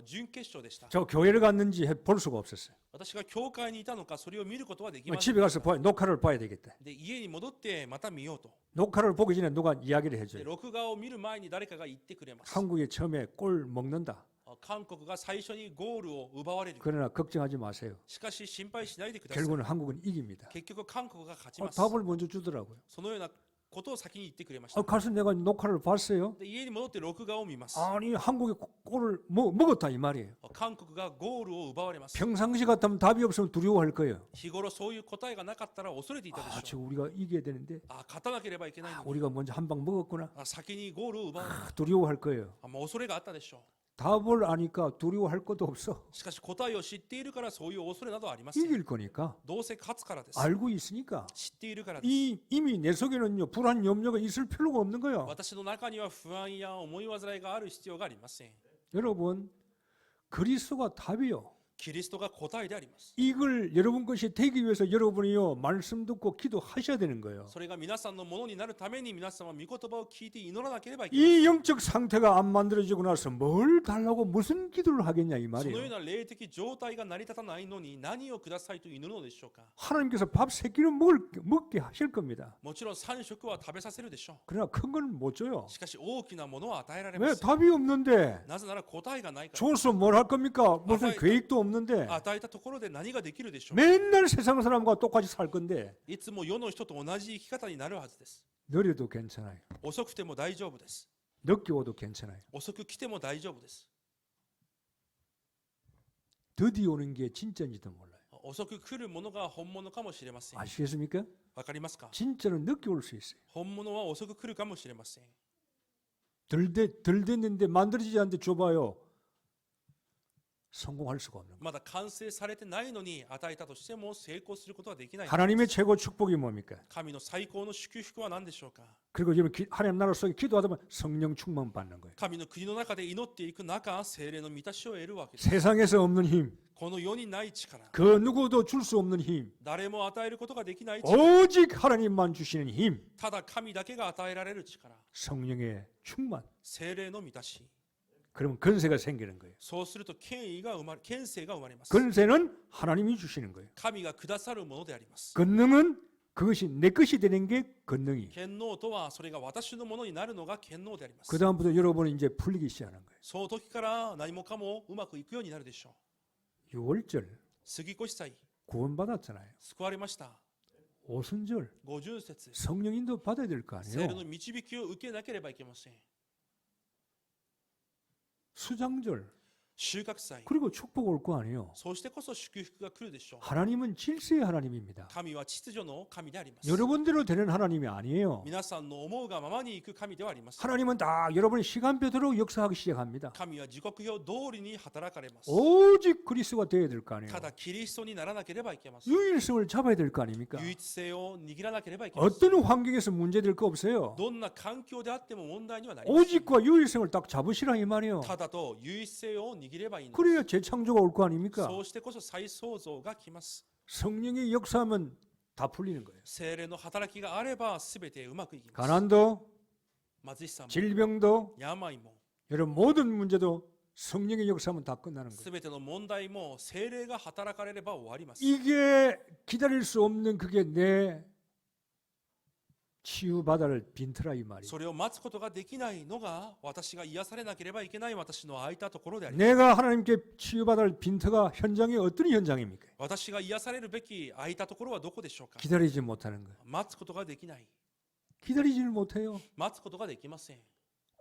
準決勝でした。 저 교회를 갔는지 볼 수가 없었어요. 私が教会にいたのかそれを見ることはでき 뭐 ません 집에 가서 녹화를 봐야 되겠다. で家に戻ってまた見ようと。 녹화를 보기 전에 누가 이야기를 で 해줘요. 録画を見る前に誰かが言ってくれます。 한국이 처음에 골 먹는다. 韓国が最初にゴールを奪われる。 그러나 걱정하지 마세요. しかし心配しないでください。 결국은 한국은 이깁니다. 結局韓国が勝ち 아, ます。 답을 먼저 주더라고요. そのようなことを先に言ってくれました 아, 。 가서 내가 녹화를 봤어요. で家に戻って録画を見ます。 아니 한국이 골을 먹었다 이 말이에요. 韓国がゴールを奪われます。 평상시 같으면 답이 없으면 두려워할 거예요. 日頃そういう答えがなかったら恐れていたで 아, し 저 ょう。 우리가 이겨야 되는데 勝たなければいけないのに 우리가 먼저 한 방 먹었구나. 先にゴールを奪われた。 두려워할 거예요. もう恐れがあったでしょ 답을 아니까 두려워할 것도 없어. う。しかし答えを知っているからそういう恐れなどはありません。 이길 거니까 どうせ勝つからです。 알고 있으니까 知っているからです。 이미 내 속에는요 불안 염려가 있을 필요가 없는 거예요. 私の中には不安や思い煩いがある必要がありません。 여러분 그리스도가 답이요. キリストが答えであります。 이걸 여러분 것이 되기 위해서 여러분이요 말씀 듣고 기도하셔야 되는 거예요. それが皆さんのものになるために皆さんは御言葉を聞いて祈らなければいけません。 이 영적 상태가 안 만들어지고 나서 뭘 달라고 무슨 기도를 하겠냐 이 そのよう 말이에요. な霊的状態が成り立たないのに何をくださいと祈るのでしょうか。 하나님께서 밥 세 끼는 먹게 하실 겁니다. もちろん3食は食べさせるでしょ 그러나 큰 건 못 줘요. う。しかし大きなものは与えられ 왜 ます。 답이 없는데 なぜなら答えがないから。 줘서 뭘 할 겁니까? 무슨 아사히- 계획도 없는데 与えたところで何ができるでしょう。 맨날 세상 사람과 똑같이 살 건데 いつも世の人と同じ生き方になるはずです。 느려도 괜찮아요. 遅くても大丈夫です。 늦게 와도 괜찮아요. 遅く来ても大丈夫です。 드디어 오는 게 진짜인지도 몰라요. 遅く来るものが本物かもしれません。 아시겠습니까? わかりますか？ 진짜는 늦게 올 수 있어요. 本物は遅く来るかもしれません。 덜 됐는데 만들어지지 않는데 줘봐요. 성공할 수가 없는 거예요. まだ完成されてないのに与えたとしても成功することはできない。 하나님의 최고 축복이 뭡니까? 神の最高の祝福は何でしょうか？ 그리고 여러분 하나님 나라 속에 기도하다 보면 성령 충만 받는 거예요. 神の国の中で祈っていく中、聖霊の満たしを得るわけです。 세상에서 없는 힘, この世にない力、 그 누구도 줄 수 없는 힘, 誰も与えることができない力、 오직 하나님만 주시는 힘, ただ神だけが与えられる力、 성령의 충만. 聖霊の満たし。 그러면 근세가 생기는 거예요. そうすると権威が生まれ、権勢が生まれます。 근세는 하나님이 주시는 거예요. 神がくださるものであります。 권능은 그것이 내 것이 되는 게 권능이에요. 権能とはそれが私のものになるのが権能であります。 그 다음부터 여러분은 이제 풀리기 시작하는 거예요. その時から何もかもうまくいくようになるでしょ 6월절 う。杉越祭、 구원받았잖아요. 救われました。 오순절 五巡節、 성령인도 받아야 될 거 聖霊の 아니에요. 導きを受けなければいけません。 수장절 収穫祭、 그리고 축복 올 거 아니에요. そしてこそ祝福が来るでしょう。 하나님은 질서의 하나님입니다. 神は秩序の神であります。 여러분대로 되는 하나님이 아니에요. 皆さんの思うがままに行く神ではあります。 하나님은 다 여러분의 시간표대로 역사하기 시작합니다. 神は時刻表通りに働かれます。 오직 그리스도가 되어야 될 거 아니에요. ただキリストにならなければいけません。 유일성을 잡아야 될 거 아닙니까? 唯一性を握らなければいけません。 어떤 환경에서 문제될 거 없어요. どんな環境であっても問題にはなりません。 오직과 유일성을 딱 잡으시라 이 말이에요. ただと唯一性を握ればいいのです。 그래야 재창조가 올 거 아닙니까? そうしてこそ再創造が来ます。 성령의 역사하면 다 풀리는 거예요. 聖霊の働きがあれば全てうまくいきます。 가난도 貧しさも 질병도 病も 여러분 모든 문제도 성령의 역사하면 다 끝나는 거예요. 全ての問題も聖霊が働かれれば終わります。 이게 기다릴 수 없는 그게 내 치유받을 빈트라 이 말이에요. それを待つことができないのが私が癒されなければいけない私の空いたところであります。 내가 하나님께 치유받을 빈트가 현장이 어떤 현장입니까? 私が癒されるべき空いたところはどこでしょうか。 기다리지 못하는 거예요. 待つことができない。 기다리지를 못해요. 待つことができません。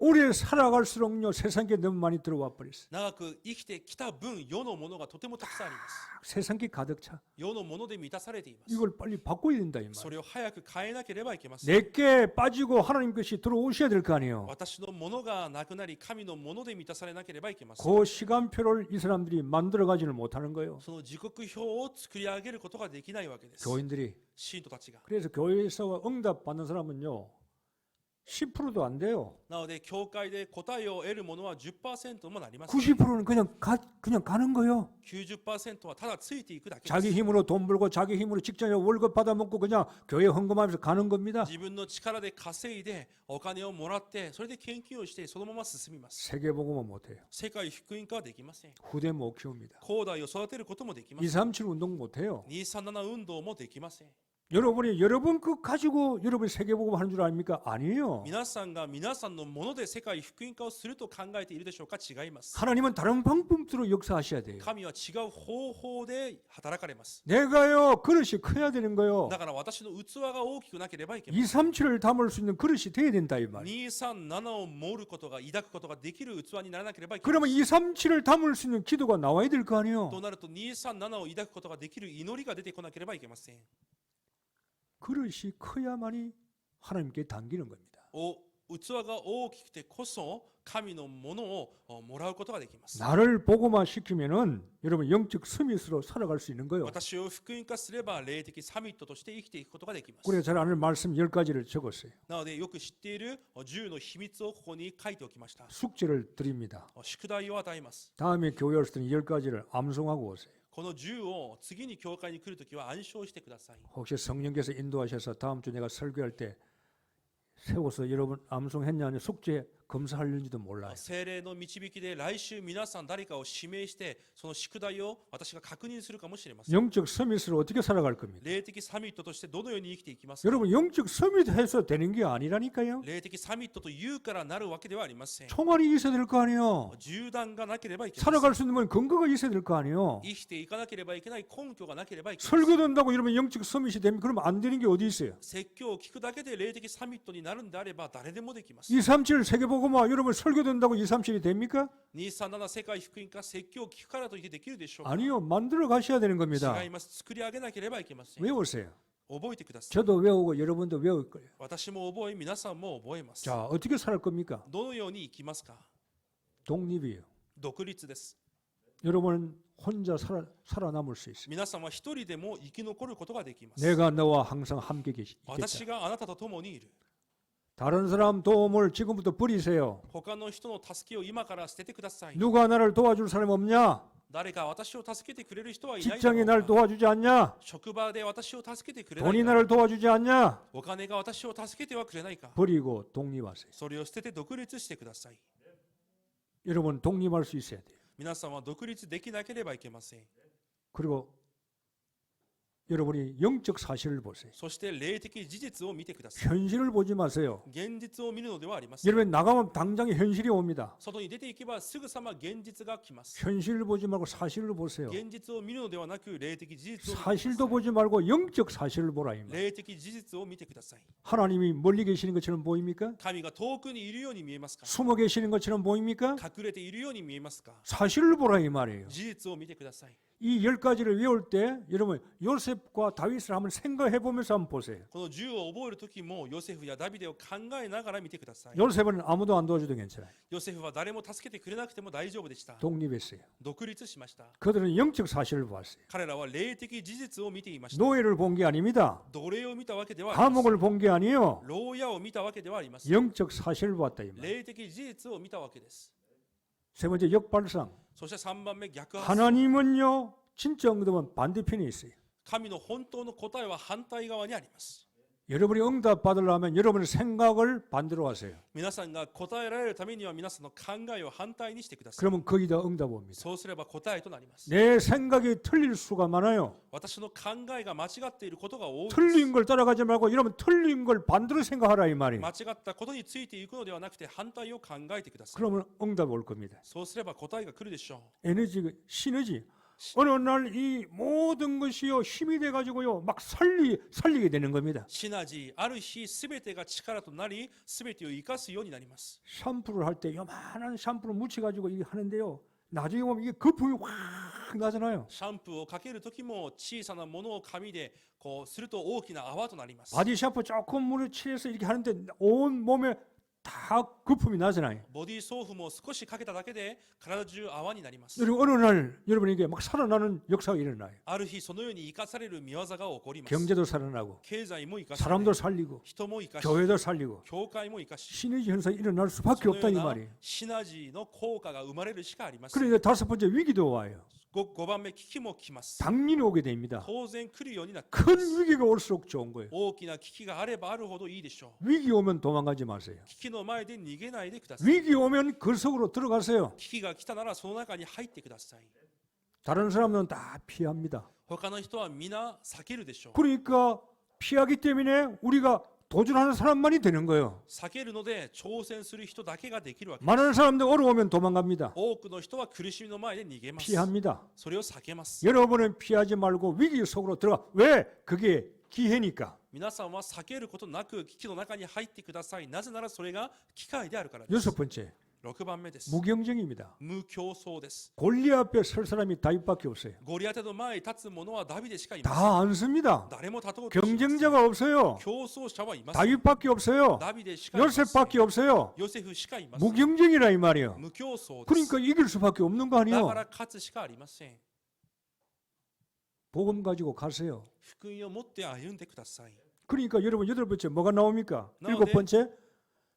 오래 살아갈수록요 세상에 너무 많이 들어와 버렸어요. 長く生きてきた分、世のものがとてもたくさんあります。 세상에 가득 차. 世のもので満たされています。 이걸 빨리 바꿔야 된다 이 そ 말. れを早く変えなければいけません。 내게 빠지고 하나님 것이 들어오셔야 될 거 아니에요. 私のものがなくなり、神のもので満たされなければいけません。 그 시간표를 이 사람들이 만들어가지를 못하는 거예요. その時刻表を作り上げることができないわけです。 교인들이. 信徒たちが。 그래서 교회에서 응답 받는 사람은요 10%도 안 돼요. なので、教会で答えを得るものは 10%もなります。 90%는 그냥 가는 거예요. 90%はただついていくだけです。 자기 힘으로 돈 벌고 자기 힘으로 직장에 월급 받아 먹고 그냥 교회 헌금하면서 가는 겁니다. 自分の力で稼いでお金をもらってそれで献金をしてそのまま進みます。 세계복음은 못해요. 世界福音化はできません。 후대 못 키웁니다. 後代を育てることもできません。 237 운동 못해요. 237運動もできません。 여러분이 여러분 그 가지고 여러분이 세계복음 하는 줄 아닙니까? 아니에요. 皆さんが皆さんのもので世界福音化をすると考えているでしょうか。違います。 하나님은 다른 방법으로 역사하셔야 돼요. 神は違う方法で働かれます。 내가요 그릇이 커야 되는 거요. だから私の器が大きくなければいけません。 237을 담을 수 있는 그릇이 돼야 된다 이 말. 237を盛ることが抱くことができる器にならなければいけません。 그러면 237을 담을 수 있는 기도가 나와야 될 거 아니에요. となると237を抱くことができる祈りが出てこなければいけません。 그릇이 커야만이 하나님께 당기는 겁니다. 器が大きくてこそ神のものをもらうことができます。 나를 복음화 시키면은 여러분 영적 서밋으로 살아갈 수 있는 거예요. 私を福音化すれば霊的サミットとして生きていくことができます。 그래서 잘 아는 말씀 10가지를 적었어요. なのでよく知っている10の秘密をここに書いておきました。 숙제를 드립니다. 宿題を与えます。 다음에 교회 올 때는 10가지를 암송하고 오세요. この10を次に教会に来るときは暗唱してください。 혹시 성령께서 인도하셔서 다음 주 내가 설교할 때 세워서 여러분 암송했냐 아니 숙제 검사하려는지도 몰라요. 聖霊の導きで来週皆さん誰かを指名してその宿題を私が確認するかもしれません。 영적 서밋으로 어떻게 살아갈 겁니다. 霊的サミットとしてどのように生きていきますか。 여러분 영적 서밋 해서 되는 게 아니라니까요. 霊的サミットというからなるわけではありません。 총알이 있어야 될 거 아니에요. 銃弾がなければいけません。 살아갈 수 있는 건 근거가 있어야 될 거 아니에요. 生きていかなければいけない根拠がなければいけません。 설교된다고 여러분 영적 서밋이 되면 그러면 안 되는 게 어디 있어요. 説教を聞くだけで霊的サミットになるんであれば誰でもできます。 237 세계복음화 여러분 설교된다고 237이 됩니까? 237世界福音化説教を聞くからといってできるでしょうか。 아니요. 만들어 가셔야 되는 겁니다. 違います。作り上げなければいけません。 외우세요. 覚えてください。 저도 외우고 여러분도 외울 거예요. 私も覚え、皆さんも覚えます。 자, 어떻게 살 겁니까? どのように生きますか。 독립이에요. 独立です。 여러분은 혼자 살아남을 수 있어요. 皆さんは一人でも生き残ることができます。 내가 너와 항상 함께 있겠다. 私があなたと共にいる。 다른 사람 도움을 지금부터 버리세요. 他の人の助けを今から捨ててください。 누가 나를 도와줄 사람 없냐? 誰か私を助けてくれる人はいないだろ 직장이 う 날 か。 도와주지 않냐? 職場で私を助けてくれない 돈이 か。 나를 도와주지 않냐? お金が私を助けてはくれないか。 버리고 독립하세요. それを捨てて独立してください。 여러분 독립할 수 있어야 돼요. 皆さんは独立できなければいけません。 그리고 여러분이 영적 사실을 보세요. そして霊的事実を見てください。 현실을 보지 마세요. 現実を見るのではありません。 여러분 나가면 당장에 현실이 옵니다. 外に出ていけばすぐさま現実が来ます。 현실을 보지 말고 사실을 보세요. 現実を見るのではなく霊的事実を見てください。 사실도 보지 말고 영적 사실을 보라 이 말. 霊的事実を見てください。 하나님이 멀리 계시는 것처럼 보입니까? 神が遠くにいるように見えますか。 숨어 계시는 것처럼 보입니까? 隠れているように見えますか。 사실을 보라 이 말이에요. 事実を見てください。 이 10가지를 외울 때 여러분 요셉과 다윗을 한번 생각해 보면서 한번 보세요. この10を覚えるときもヨセフやダビデを考えながら見てください。 요셉은 아무도 안 도와줘도 괜찮아요. ヨセフは誰も助けてくれなくても大丈夫でした。 독립했어요. 独立しました。 그들은 영적 사실을 보았어요. 彼らは霊的事実を見ていました。 노예를 본 게 아닙니다. 奴隷を見たわけではありません。 감옥을 본 게 아니에요. 牢屋を見たわけではありません。 영적 사실을 보았다 이 말. 霊的事実を見たわけです。 세 번째 역발상. そして3番目逆発想。 하나님은요 진짜 응답은 반대편에 있어요. 神の本当の答えは反対側にあります。 여러분이 응답 받으려면 여러분의 생각을 반대로 하세요. 皆さんが答えられるためには皆さんの考えを反対にしてください。 그러면 거의 다 응답 옵니다. そうすれば答えとなります。 내 생각이 틀릴 수가 많아요. 私の考えが間違っていることが多いです。 틀린 걸 따라가지 말고 여러분 틀린 걸 반대로 생각하라 이 말이에요. 間違ったことについていくのではなくて反対を考えてください。 그러면 응답 올 겁니다. そうすれば答えが来るでしょ 에너지, 시너지. 어느 날 이 모든 것이요 힘이 돼가지고요 막 살리게 되는 겁니다. う。シナジー、ある日すべてが力となり、すべてを生かすようになります。 샴푸를 할 때 요만한 샴푸를 묻혀가지고 이게 하는데요. 나중에 보면 이게 거품이 확 나잖아요. シャンプーをかけるときも小さなものを紙でこうすると大きな泡となります。 바디 샴푸 조금 물을 취해서 이렇게 하는데 온 몸에 다 거품이 나잖아요. ボディーソープも少しかけただけで体中泡になります。 그리고 어느 날 여러분에게 막 살아나는 역사가 일어나요. ある日そのように生かされる見業が起こります。 경제도 살아나고 経済も生かされ、 사람도 살리고 人も生かし、 교회도 살리고 教会も生かし、 시너지 현상이 일어날 수밖에 その 없다 よ 이 うな 말이에요. シナジーの効果が生まれるしかありません。 그러니까 다섯 번째 위기도 와요. 5番目、危機も来ます。 당연히 오게 됩니다. 当然来るようになってい 큰 ます。 위기가 올수록 좋은 거예요. 大きな危機があればあるほどいいでしょう。 위기 오면 도망가지 마세요. 危機の前で逃げないでください。 위기 오면 그 속으로 들어가세요. 危機が来たならその中に入ってください。 다른 사람들은 다 피합니다. 他の人は皆避けるでしょう。 그러니까 피하기 때문에 우리가 도전하는 사람만이 되는 거예요. 避けるので挑戦する人だけができるわけです。 많은 사람들 어려우면 도망갑니다. 多くの人は苦しみの前で逃げます。 피합니다. それを避けます。 여러분은 피하지 말고 위기 속으로 들어가. 왜? 그게 기회니까. 皆さんは避けることなく危機の中に入ってください。なぜならそれが機会であるからです。 여섯 번째, 6番目です。 무경쟁입니다. 無競争です。 골리 앞에 설 사람이 다윗밖에 없어요. ゴリアテの前に立つ者はダビデしかいません。 다 안 씁니다. 誰も立とうとしません。 경쟁자가 없어요. 競争者はいません。 다윗밖에 없어요. ダビデしかいません。 요셉밖에 없어요. ヨセフしかいません。 무경쟁이라 이 말이에요. 無競争です。 그러니까 이길 수밖에 없는 거 だ 아니에요. から勝つしかありません。 복음 가지고 가세요. 福音を持って歩んでください。 그러니까 여러분 여덟 번째 뭐가 나옵니까? 나오네. 일곱 번째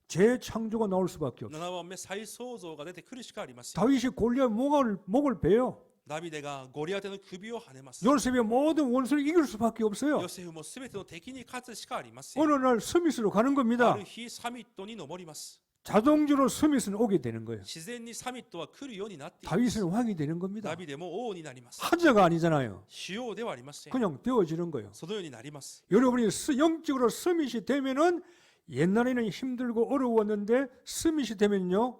재창조가 나올 수밖에 없어요. 7番目、再創造が出てくるしかありません。 다윗이 골리앗 목을 베요. ダビデがゴリアテの首をはねます。 요셉의 모든 원수를 이길 수밖에 없어요. ヨセフもすべての敵に勝つしかありません。 어느 날 서밋으로 가는 あ 겁니다. る日サミットに登ります。 자동적으로 서밋은 오게 되는 거예요. 自然にサミットは来るようになっています。 다윗은 왕이 되는 겁니다. ダビデも王になります。 하자가 아니잖아요. 主要ではありません。 그냥 되어지는 거예요. そのようになります。 여러분이 영적으로 서밋이 되면은 옛날에는 힘들고 어려웠는데 서밋이 되면요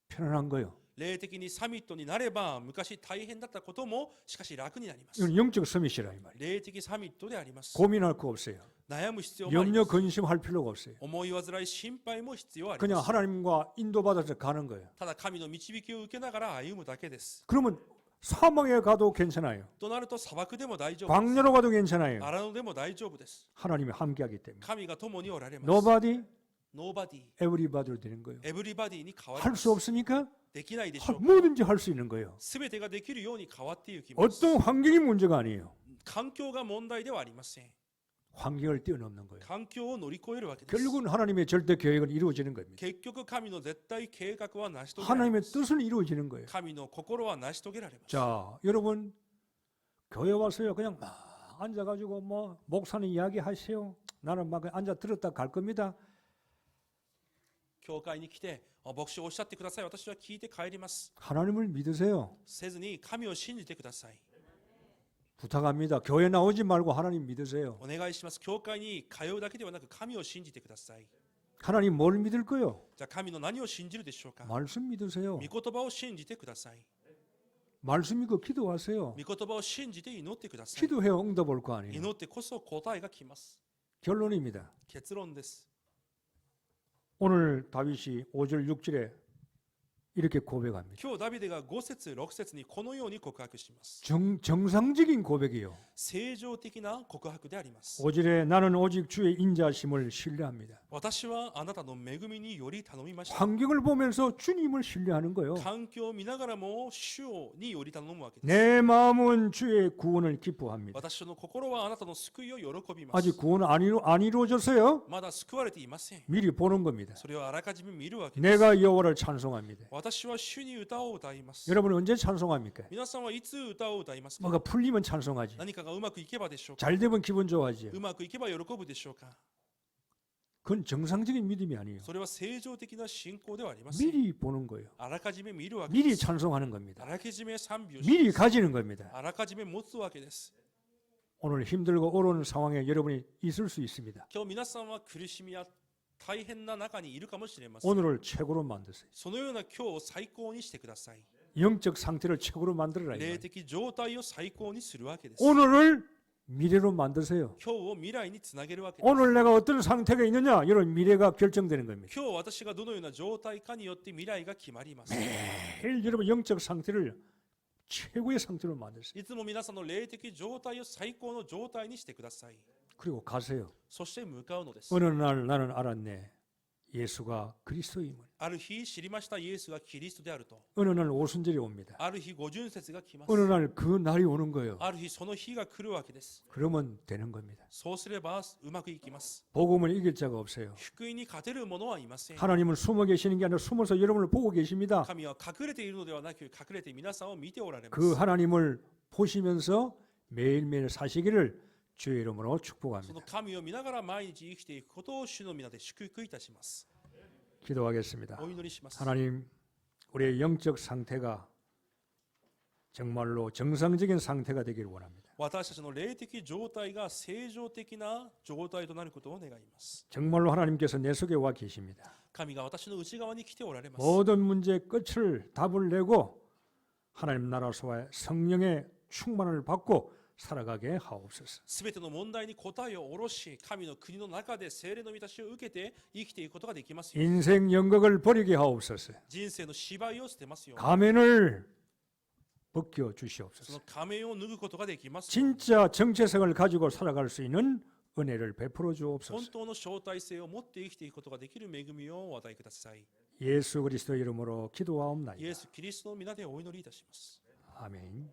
편안한 거예요. 霊的にサミットになれば昔大変だったこともしかし楽になります。 이건 영적 서밋이라 이 말이에요. 霊的サミットであります。 고민할 거 없어요. 悩む必要もあり 염려 ます。 근심할 필요가 없어요. 思い煩い心配も必要あり 그냥 ます。 하나님과 인도받아서 가는 거예요. ただ神の導きを受けながら歩むだけです。 그러면 사막에 가도 괜찮아요. となると砂漠でも大丈夫です。 광야로 가도 괜찮아요. 荒野でも大丈夫です。 하나님이 함께하기 때문에. 神が共におられます。 Nobody, Nobody, everybody로 되는 거예요. everybodyに変わり 할 ま 수 す。 없습니까? できないでしょうか。 뭐든지 할 수 있는 거예요. すべてができるように変わっていきます。 어떤 환경이 문제가 아니에요. 環境が問題ではありません。 환경을 뛰어넘는 거예요. 環境を乗り越えるわけです。 결국은 하나님의 절대 계획은 이루어지는 겁니다. 結局神の絶対計画は成し遂げられま 하나님의 す。 뜻은 이루어지는 거예요. 神の心は成し遂げられます。 자, 여러분 교회 와서요 그냥 막 앉아가지고 뭐 목사님 이야기하세요. 나는 막 앉아 들었다 갈 겁니다. 教会に来て、牧師おっしゃってください。私は聞いて帰ります。 하나님을 믿으세요. せずに神を信じてください。 부탁합니다. 교회 나오지 말고 하나님 믿으세요. お願いします。教会に通うだけではなく神を信じてください。 하나님 뭘 믿을 거요? じゃあ神の何を信じるでしょうか。 말씀 믿으세요. 御言葉を信じてください。 말씀 믿고 기도하세요. 御言葉を信じて祈ってください。 기도해야 응답 올 거 아니에요. 祈ってこそ答えが来ます。 결론입니다. 結論です。 오늘 다윗이 5절 6절에 이렇게 고백합니다. 今日ダビデが5節6節にこのように告白します。 정상적인 고백이에요. 正常的な告白であります。 5절에 나는 오직 주의 인자심을 신뢰합니다. 私はあなたの恵みにより頼みました。 환경을 보면서 주님을 신뢰하는 거예요. 環境を見ながらも主により頼むわけです。 내 마음은 주의 구원을 기뻐합니다. 私の心はあなたの救いを喜びます。 아직 구원은 안 이루어졌어요. まだ救われていません。 미리 보는 겁니다. それをあらかじめ見るわけです。 내가 여호와를 찬송합니다. 私は主に歌を歌います。 여러분 언제 찬송합니까? 皆さんはいつ歌を歌いますか。 뭐가 풀리면 찬송하지. 何かがうまくいけばでしょうか。 잘 되면 기분 좋아하지. うまくいけば喜ぶでしょうか。 그건 정상적인 믿음이 아니에요. それは正常的な信仰ではありません。 미리 보는 거예요. あらかじめ見るわけ 미리 です。 찬송하는 あ 겁니다. らかじめ賛美をし 미리 ます。 가지는 겁니다. あらかじめ持つわけです。 오늘 힘들고 어려운 상황에 여러분이 있을 수 있습니다. 今日皆さんは苦しみや大変な中にいるかもしれません。 오늘을 최고로 만드세요. そのような今日を最高にしてください。 영적 상태를 최고로 만들어라. 이 霊 말이에요. 的状態を最高にするわけです。 오늘을 미래로 만드세요. 今日を未来につなげるわけです。 오늘 내가 어떤 상태가 있느냐, 이런 미래가 결정되는 겁니다. 今日私がどのような状態かによって未来が決まります。 매일 여러분 영적 상태를 최고의 상태로 만드세요. いつも皆さんの霊的状態を最高の状態にしてください。 그리고 가세요. そして向かうのです。 어느 날 나는 알았네. 예수가 그리스도임을. ある日知りましたイエスがキリストであると。 어느 날 오순절이 옵니다. ある日五巡節が来ます。 어느 날 그 날이 오는 거예요. ある日その日が来るわけです。 그러면 되는 겁니다. そうすればうまくいきます。 복음을 이길 자가 없어요. 福音に勝てる者はいません。 하나님은 숨어 계시는 게 아니라 숨어서 여러분을 보고 계십니다. 神は隠れているのではなく隠れて皆さんを見ておられま 그 す。 하나님을 보시면서 매일매일 사시기를 주의 이름으로 そ 축복합니다. の神を見ながら毎日生きていくことを主の皆で祝福いたします。 기도하겠습니다. お祈りします。 하나님, 우리의 영적 상태가 정말로 정상적인 상태가 되기를 원합니다. 私たちの霊的状態が正常的な状態となることを願います。 정말로 하나님께서 내 속에 와 계십니다. 神が私の内側に来ておられます。 모든 문제의 끝을 답을 내고 하나님 나라소의 성령의 충만을 받고 살아가게 하옵소서. すべての問題に答えを下ろし、神の国の中で聖霊の満たしを受けて生きていくことができますよ。 인생 연극을 버리게 하옵소서. 人生の芝居を捨てますよ。 가면을 벗겨 そ 주시옵소서. の仮面を脱ぐことができますよ。 진짜 정체성을 가지고 살아갈 수 있는 은혜를 베풀어 本 주옵소서. 当の招待性を持って生きていくことができる恵みをお与えください。 예수 그리스도 이름으로 イエ 기도하옵나이다. ス・キリストの皆でお祈りいたします。 아멘.